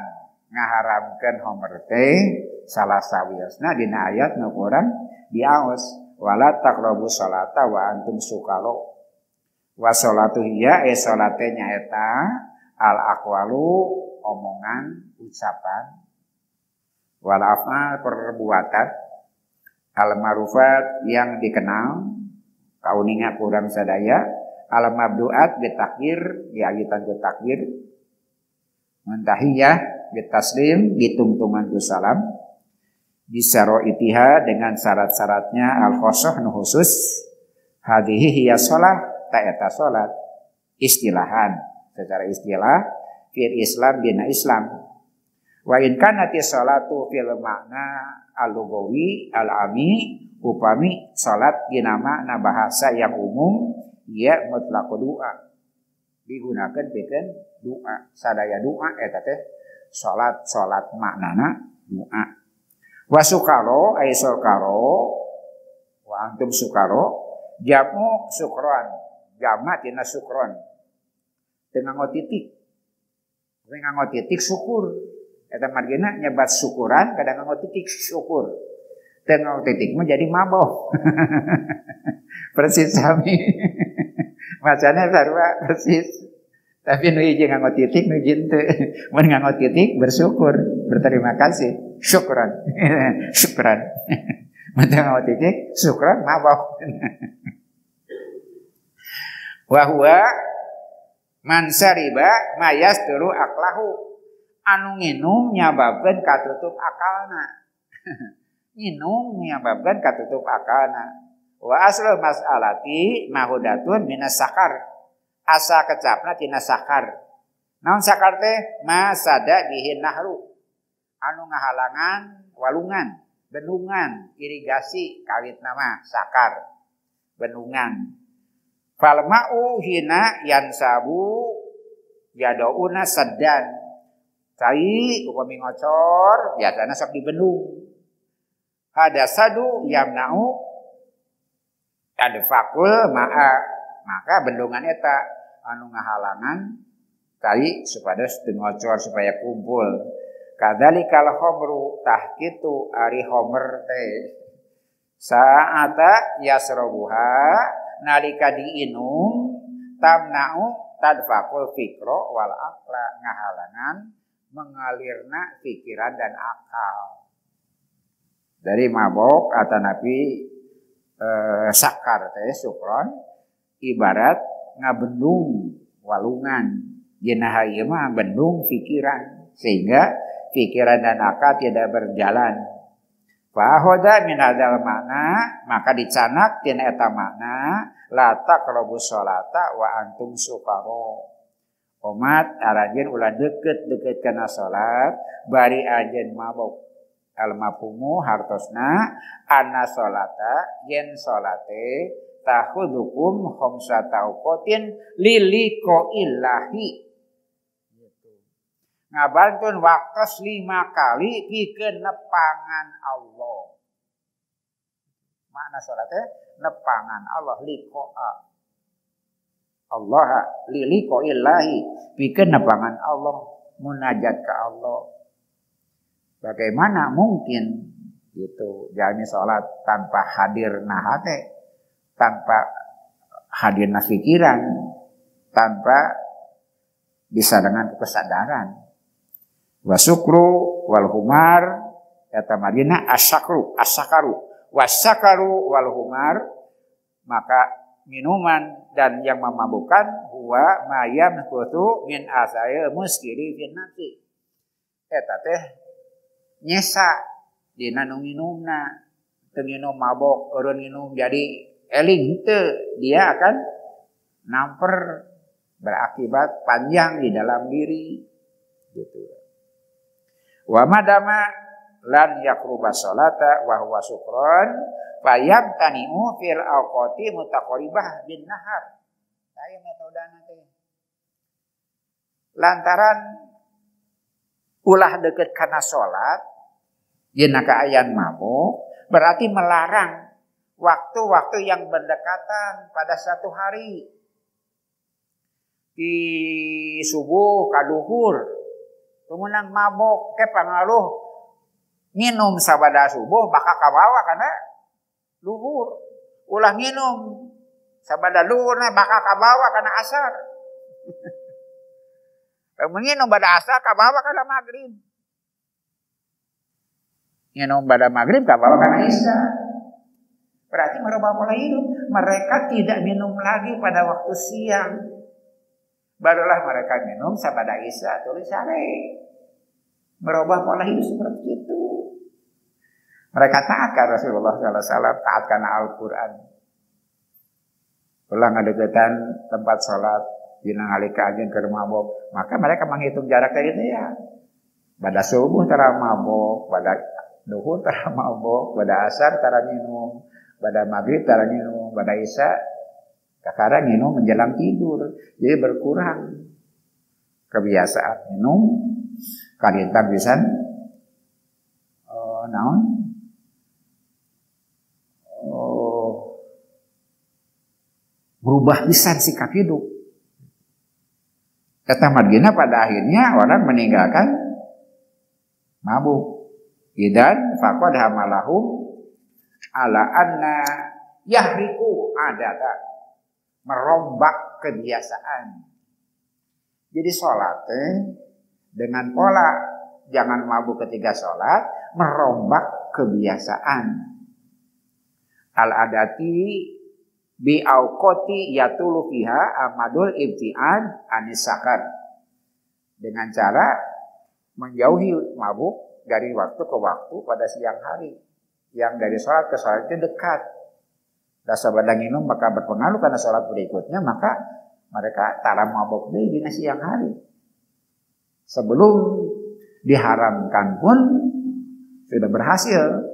ngaharamkeun homer teh salah sawiosna dina ayat nu kurang diaos wala taqrabu salata wa antum sukalo wa salatu hiya salate nyaeta al aqwalu omongan, ucapan, wal af'al perbuatan, al ma'rufat yang dikenal, kauninga kurang sadaya, al mabduat bitakbir, diagitan ku takbir, mentahiyah bitaslim, ditungtungan ku salam, bisaro itiha dengan syarat-syaratnya al khosoh nu khusus, hadhihi hiya sholat, ta'eta sholat, istilahan, secara istilah, fil Islam dina Islam. Wa in kanati sholatu fil makna al-lugawi al-ami, upami salat dina makna bahasa yang umum ya mutlaq doa, digunakan pikeun doa, sadaya doa eta teh salat maknana doa. Wa sukaro ay sukaro, wa antum sukaro, jamu sukron, jamak tina sukron dengan titik, dengan titik syukur. Eta margina nyebat syukuran kadang nganggo titik syukur. Teu nganggo titik mah jadi mabok. Persis sami. Macana sarua persis. Tapi nu hiji nganggo titik nu hiji teu. Mun nganggo titik bersyukur, berterima kasih, syukran. Syukran. Mun nganggo titik syukran mabok. Wa huwa man sariba mayasturu aqlahu, anu nginum nyababkeun katutup akalna. Nginum nyababkeun katutup akalna. Wa aslu mas'alati mahudatun minas sakar. Asa kecapna tina sakar. Naon sakar teh? Masada bihin nahru. Anu ngahalangan walungan, bendungan, irigasi kawit nama sakar. Bendungan. Fal ma'u hina yansabu yadouna saddan. Cai upami ngocor biasana sok dibendung. Hada sadu yamna'u adfaqul ma'a, maka bendungan eta anu ngahalangan cai supados teu ngocor supaya kumpul. Kadzalikal khamru tahkitu ari homer teh saata yasrabuha nalika diinum tamna'u tadfaqul fikra wal aqla, ngahalangan mengalirna pikiran dan akal. Dari mabok atau napi sakar teh sukron ibarat ngabendung walungan. Jenaha ieu mah bendung pikiran sehingga pikiran dan akal tidak berjalan. Fa hoda min hadzal makna, maka dicanak tina eta makna la taqrabus sholata wa antum sukara. Umat arajin ulah deket kana salat bari ajen mabok. Al mafhumu hartosna anna salata yen salate tahudukum khamsata auqatin liliko illahi. Gitu. Ngabantun waktos 5 kali pikeun nepangan Allah. Makna salate nepangan Allah liqa'a. Allah liliko illahi, pikeun nepangan Allah, munajat ke Allah. Bagaimana mungkin gitu jalmi salat tanpa hadirna hate, tanpa hadirna pikiran, tanpa bisa dengan kesadaran. Wa syukru wal humar eta marina asyakru wasakaru wal humar, maka minuman dan yang memabukkan huwa mayam kutu min asaya muskiri fin nafsi. Eta teh nyesa dina nu nginumna. Teu nginum mabok, eureun nginum jadi eling teu, dia akan namper, berakibat panjang di dalam diri gitu. Wa madama lan yakruba sholata wa huwa syukron fayam tani'u fil awqati mutaqaribah bin nahar. Saya metodana teh. Lantaran ulah deket kana salat yeuna kaayaan mabok, berarti melarang waktu-waktu yang berdekatan pada satu hari. Di subuh ka duhur kemudian mabok ke pangaruh minum sabada subuh bakal kabawa kana luhur, ulah minum sabada luhurna bakal kabawa kana asar. Menginum pada asar kabawa kana maghrib. Minum pada maghrib kabawa kana isya. Berarti merubah pola hidup. Mereka tidak minum lagi pada waktu siang. Barulah mereka minum sabada isya atau sore. Merubah pola hidup seperti itu. Mereka taatkan Rasulullah SAW, taatkan Al-Quran. Ulang adegetan tempat sholat, dina ngalika ajeun keur mabok, maka mereka menghitung jarak dari itu ya. Pada subuh tara mabok, pada duhur tara mabok, pada asar tara minum, pada maghrib tara minum, pada isya kakara minum menjelang tidur. Jadi berkurang kebiasaan minum. Kalintang pisan naon? Berubah pisan sikap hidup. Kata margina pada akhirnya orang meninggalkan mabuk. Idan faqad hamalahum ala anna yahriku adata, merombak kebiasaan. Jadi sholat dengan pola jangan mabuk ketika sholat, merombak kebiasaan. Al-adati bi auqati yatulu fiha amadul ibtian anis sakar, dengan cara menjauhi mabuk dari waktu ke waktu pada siang hari, yang dari sholat ke sholat itu dekat. Rasa badang minum maka berpengaruh karena sholat berikutnya, maka mereka tara mabuk di siang hari. Sebelum diharamkan pun sudah berhasil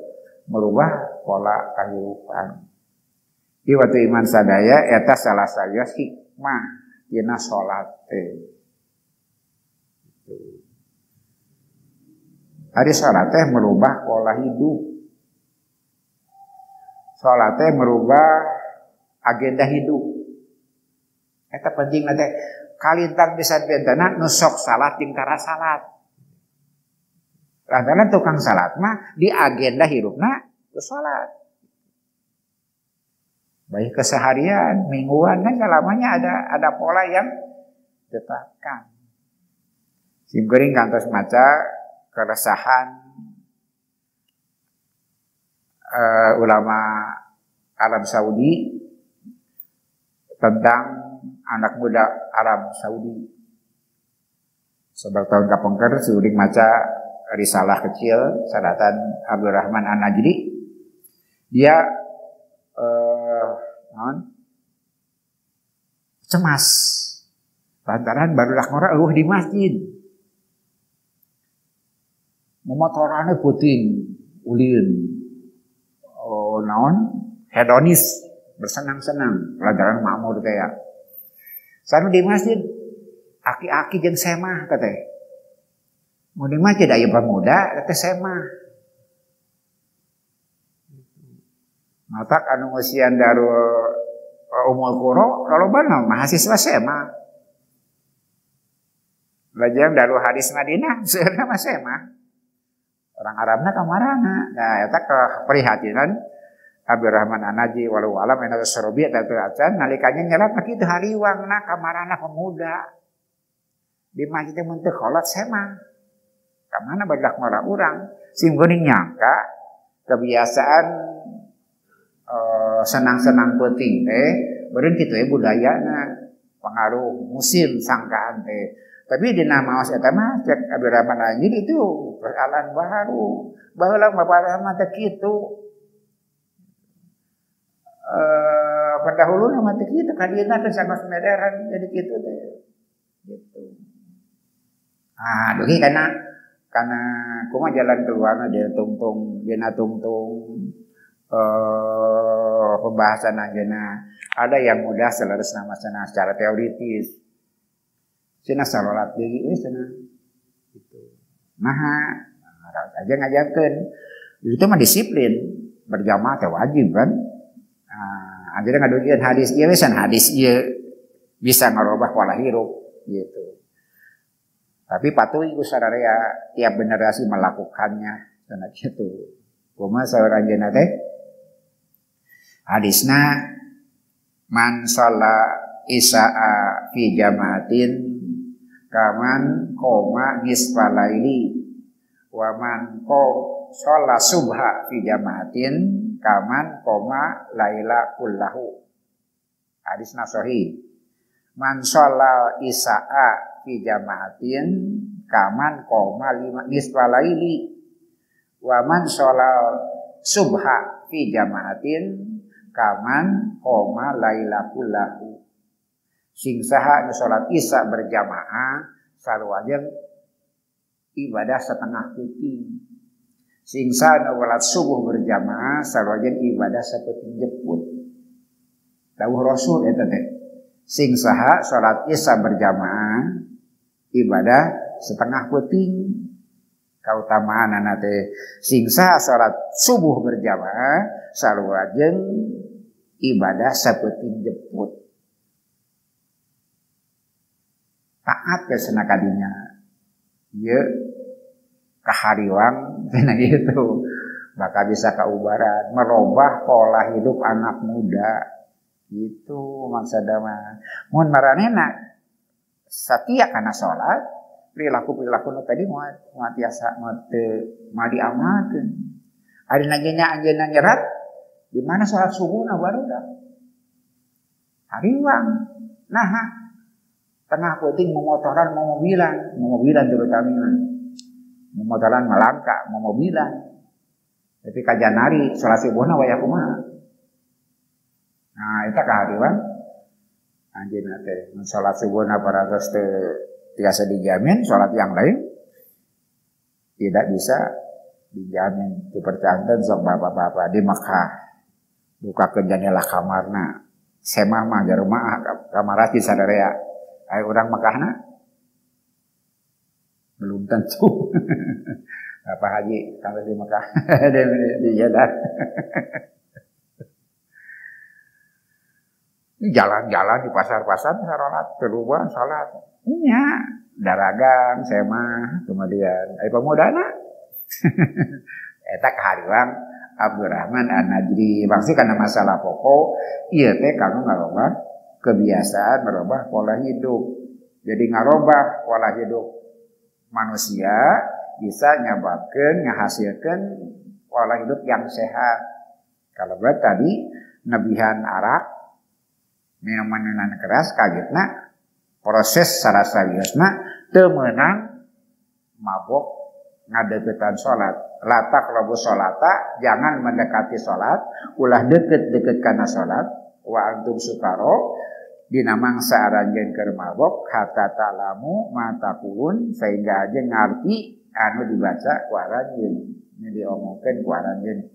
merubah pola kehidupan. Di waktu iman sadaya eta salah saya hikmah dina salat teh. Hari salat teh merubah pola hidup. Salat teh merubah agenda hidup. Eta penting teh. Kalintang bisa bentana nusok salat jeung tara salat. Lantaran tukang salat mah di agenda hidupna ke salat. Baik keseharian, mingguan kan selamanya ada pola yang ditetapkan. Simkuring kantos maca keresahan ulama Arab Saudi tentang anak muda Arab Saudi. Seberapa tahun kapengker suring maca risalah kecil sadatan Abdurrahman An-Najdi. Dia cemas lantaran barudak ngora di masjid. Momotorane puting ulin. Hedonis bersenang-senang lantaran makmur teh ya. Sanu di masjid aki-aki jeung semah katanya. Mau di masjid aya pemuda kata semah. Matak anu usian Darul Umul Qura lolobana mahasiswa semah. Belajar Darul Hadis Madinah seurna mah semah. Orang Arabna kamarana. Nah eta keprihatinan Abdurrahman An-Najdi walau alam ena Sorobi eta teu acan nalikanya nyerat mah kitu hariwangna kamarana pemuda. Di masjid teh mun teu kholat semah. Ka mana badak ngora urang sim geuning nyangka kebiasaan senang-senang penting teh beureun kitu budayana pengaruh musim sangkaan teh. Tapi dina maos eta mah cek Abdurrahman An-Najdi itu persoalan baru. Baheula bapak mah teh kitu. Pendahulu nama teh kitu kadieuna teh sanes modern jadi kitu teh. Gitu. Ah, dugi kana kumaha jalan keluarna dia tungtung pembahasan ajeuna. Ada yang mudah seleres nama sana secara teoritis. Cenah salat deui euy cenah. Gitu. Naha aja ngajarkeun. Itu mah disiplin. Berjamaah teh wajib kan. Akhirnya ngadugian hadis ieu wesan hadis ieu bisa ngarobah pola hidup gitu. Tapi patuhi ku sadaya tiap generasi melakukannya cenah kitu. Kumaha saur anjeunna teh? Hadisna man shalla isya'a fi jamaatin kaman koma nisfalaili wa man sholat subha fi jamaatin kaman koma laila kullahu. Hadis sahih. Man sholat isya'a fi jamaatin kaman koma nisfalaili wa man sholat subha fi jamaatin kaman koma laila kullahu. Sing saha nu salat isya berjamaah sarua ibadah setengah peuting. Sing saha nu salat subuh berjamaah sarua ibadah sapeting jeput. Dawuh Rasul eta teh. Sing saha salat isya berjamaah ibadah setengah peuting. Kautamaan teh sing saha salat subuh berjamaah sarua ibadah sapeting jeput. Taat ke sana kadinya ieu kahariwang cenah gitu bakal bisa kaubaran merubah pola hidup anak muda gitu maksudna mah mun maranehna satia kana salat perilaku nu tadi moal tiasa teu diamalkeun ari nagenya anjeunna nyerat di mana salat subuhna barudak hariwang nah tengah penting memotoran mau mobilan terutama memotoran melangkah mau mobilan tapi kajanari salat subuhna waya kumaha nah eta kahariwan anjeunna teh salat subuhna paratos teu tiasa dijamin salat yang lain tidak bisa dijamin dipercanten sok bapak-bapak di Makkah buka ke jendela kamarna semah mah jarumaah kamaraci sadarea ai urang Makkahna belum tentu. Pak Haji kalau di Makkah di Jeddah. Jalan-jalan di pasar-pasar salat keluar salat. Nya daragang semah kemudian ai pamudana. Eta kahariwang Abdurrahman An-Najri maksud kana masalah pokok ieu teh kanggo ngarobah kebiasaan merubah pola hidup. Jadi ngarobah pola hidup manusia bisa nyababkeun ngahasilkeun pola hidup yang sehat. Kalau tadi nebihan arak minuman keras kagetna proses sarasariusna teu meunang mabok ngadeuketan salat. Latak labu salata jangan mendekati salat, ulah deket-deket kana salat. Wa antum sukaro dina mangsa aranjeun keur mabok hatta ta'lamu ma taqulun sehingga aja ngarti anu dibaca ku aranjeun nya diomongkeun ku aranjeun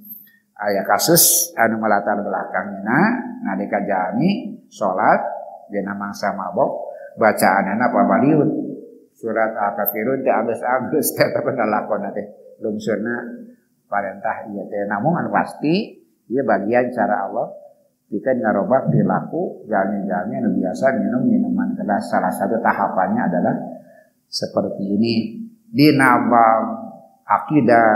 aya kasus anu melatar belakangna nalika jami salat dina mangsa mabok bacaanna pabaliut surat al-kafirun teh agus-agus teh bener lakonna teh lungsurna parentah ieu teh namun anu pasti ieu bagian cara Allah kita ngarobah perilaku jami-jami yang biasa minum minuman keras. Salah satu tahapannya adalah seperti ini. Di nabam akidah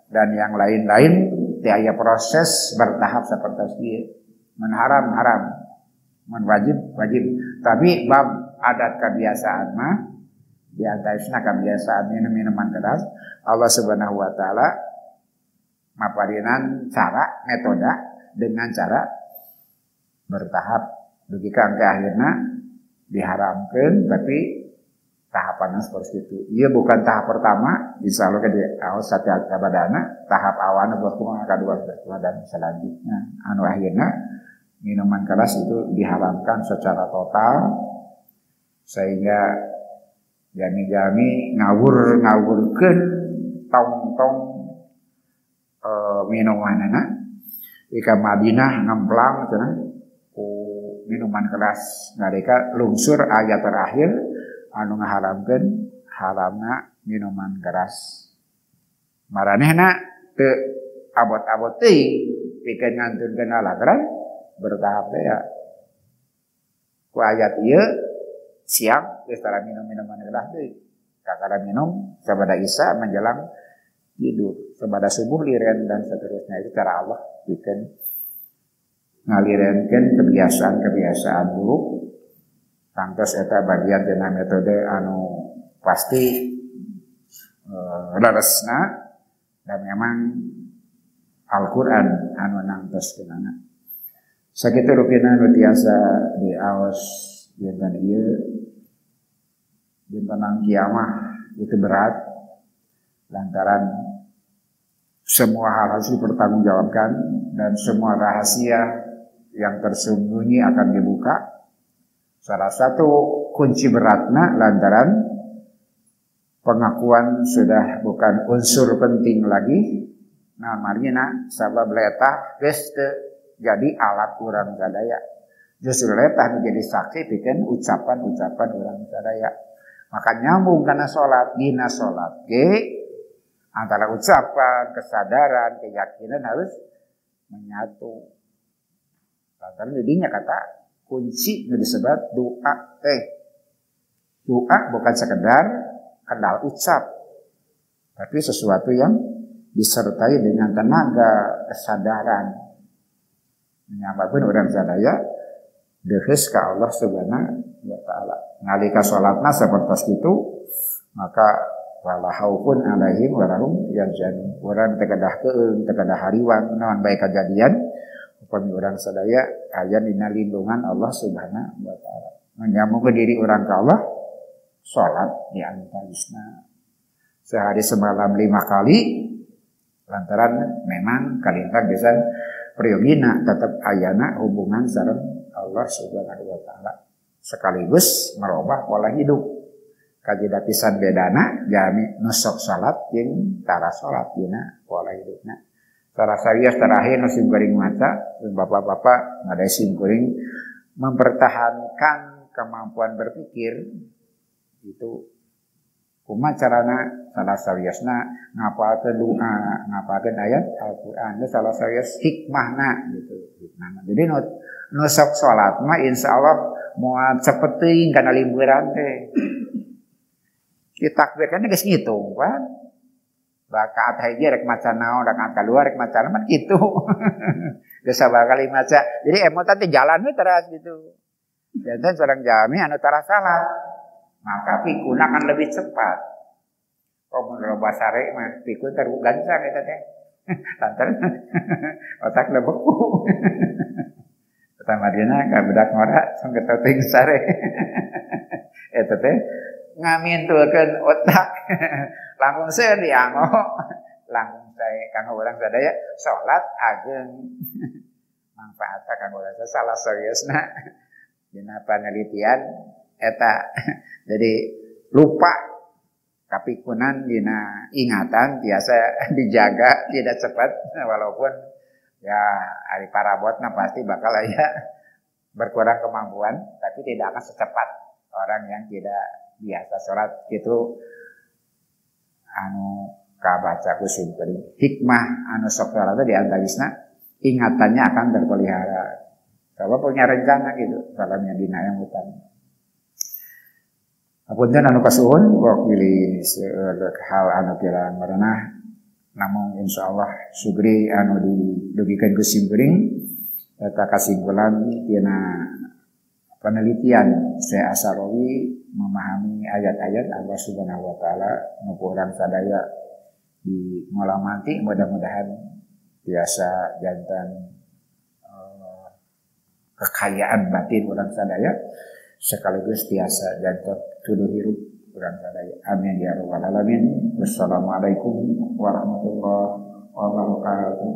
dan yang lain-lain tiaya proses bertahap seperti ini. Menharam haram, menwajib wajib. Tapi bab adat kebiasaan mah di antaranya kebiasaan minum minuman keras Allah Subhanahu wa taala maparinan cara metode dengan cara bertahap dugi ka angke akhirna diharamkeun tapi tahapannya seperti itu. Iya bukan tahap pertama insyaallah di awal satiap abadana tahap awana buat kumaha kadua dan selanjutnya anu akhirna minuman keras itu diharamkan secara total sehingga jami-jami ngawurkeun tong-tong minumanana ika Madinah ngemplang cenah minuman keras nalika lungsur ayat terakhir anu ngaharamkeun haramna minuman keras. Maranehna teu abot-abot teuing pikeun ngantunkeun alagran bertahap teh ya. Ku ayat ieu siang geus tara minum minuman keras deui. Kakara minum sabada isya menjelang tidur, sabada subuh liren dan seterusnya itu cara Allah pikeun ngalirenkeun kebiasaan-kebiasaan buruk tangtos eta bagian tina metode anu pasti leresna dan memang Al-Quran anu nangtoskeunana. Sakitu rupina nu tiasa diaos dinten ieu dinten kiamah itu berat lantaran semua hal harus dipertanggungjawabkan dan semua rahasia yang tersembunyi akan dibuka. Salah satu kunci beratnya lantaran pengakuan sudah bukan unsur penting lagi. Nah, marina sabab letah geus teu jadi alat urang sadaya. Justru letah menjadi saksi bikin ucapan-ucapan urang sadaya. Maka nyambung kana salat, dina salat ge antara ucapan, kesadaran, keyakinan harus menyatu. Lantaran jadinya kata kunci disebut doa teh. Doa bukan sekedar kendal ucap, tapi sesuatu yang disertai dengan tenaga, kesadaran. Menyambapun orang sadaya deus ka Allah Subhanahu wa taala. Nalika salatna sapertos kitu, maka wala haufun alaihim wa lahum yahzanun. Urang teu kedah keung, teu kedah hariwang naon bae kajadian upami urang sadaya aya dina lindungan Allah Subhanahu wa taala. Menyambung ke diri urang ka Allah, salat di antawisna sehari semalam 5 kali. Lantaran memang kalintang besan priyogina tetap ayana hubungan sareng Allah Subhanahu wa taala sekaligus merubah pola hidup. Kajeda pisan bedana jami nusok salat jeung tara salat dina pola hidupna. Tara sawias terakhir nu simkuring maca bapak-bapak ngada simkuring mempertahankan kemampuan berpikir itu kumaha carana salah sawiasna ngapalkeun doa, ngapalkeun ayat Al-Qur'an, salah sawias hikmahna gitu. Hikmahna. Jadi nu sok salat mah insyaallah moal cepet teuing kana liburan teh. Ditakbirkan geus ngitung kan. Rakaat hiji rek maca naon, rakaat kadua rek maca naon kitu. Geus sabaraha kali maca. Jadi emotan teh jalan we teras gitu. Janten seorang jami anu tara salat. Maka pikun akan lebih cepat. Kalau menurut bahasa rek mah pikun terus gancang eta teh. Lantaran otak udah beku. Pertama dina ka budak ngora song keteuting sare. Eta teh ngamintulkeun otak. Langkung seueur diango. Langkung sae kanggo urang sadaya salat ageung manfaatna kanggo urang salah seriusna dina panelitian eta. Jadi lupa kapikunan dina ingatan biasa dijaga tidak cepat walaupun ya hari parabotna pasti bakal aya berkurang kemampuan tapi tidak akan secepat orang yang tidak biasa salat gitu anu kabaca ku simkuring hikmah anu sok salat di antawisna ingatannya akan terpelihara. Kalau punya rencana gitu salamnya dina yang utama. Apunten anu kasuhun wakili hal anu kirang maranah namun insyaallah sugri anu didugikeun ku simkuring eta kasimpulan tina penelitian Syekh Asarawi memahami ayat-ayat Allah Subhanahu wa taala nu urang sadaya di ngolamati mudah-mudahan biasa jantan kekayaan batin urang sadaya sekaligus tiasa jantan tuduh hirup urang sadaya. Amin ya rabbal alamin. Wassalamualaikum warahmatullahi wabarakatuh.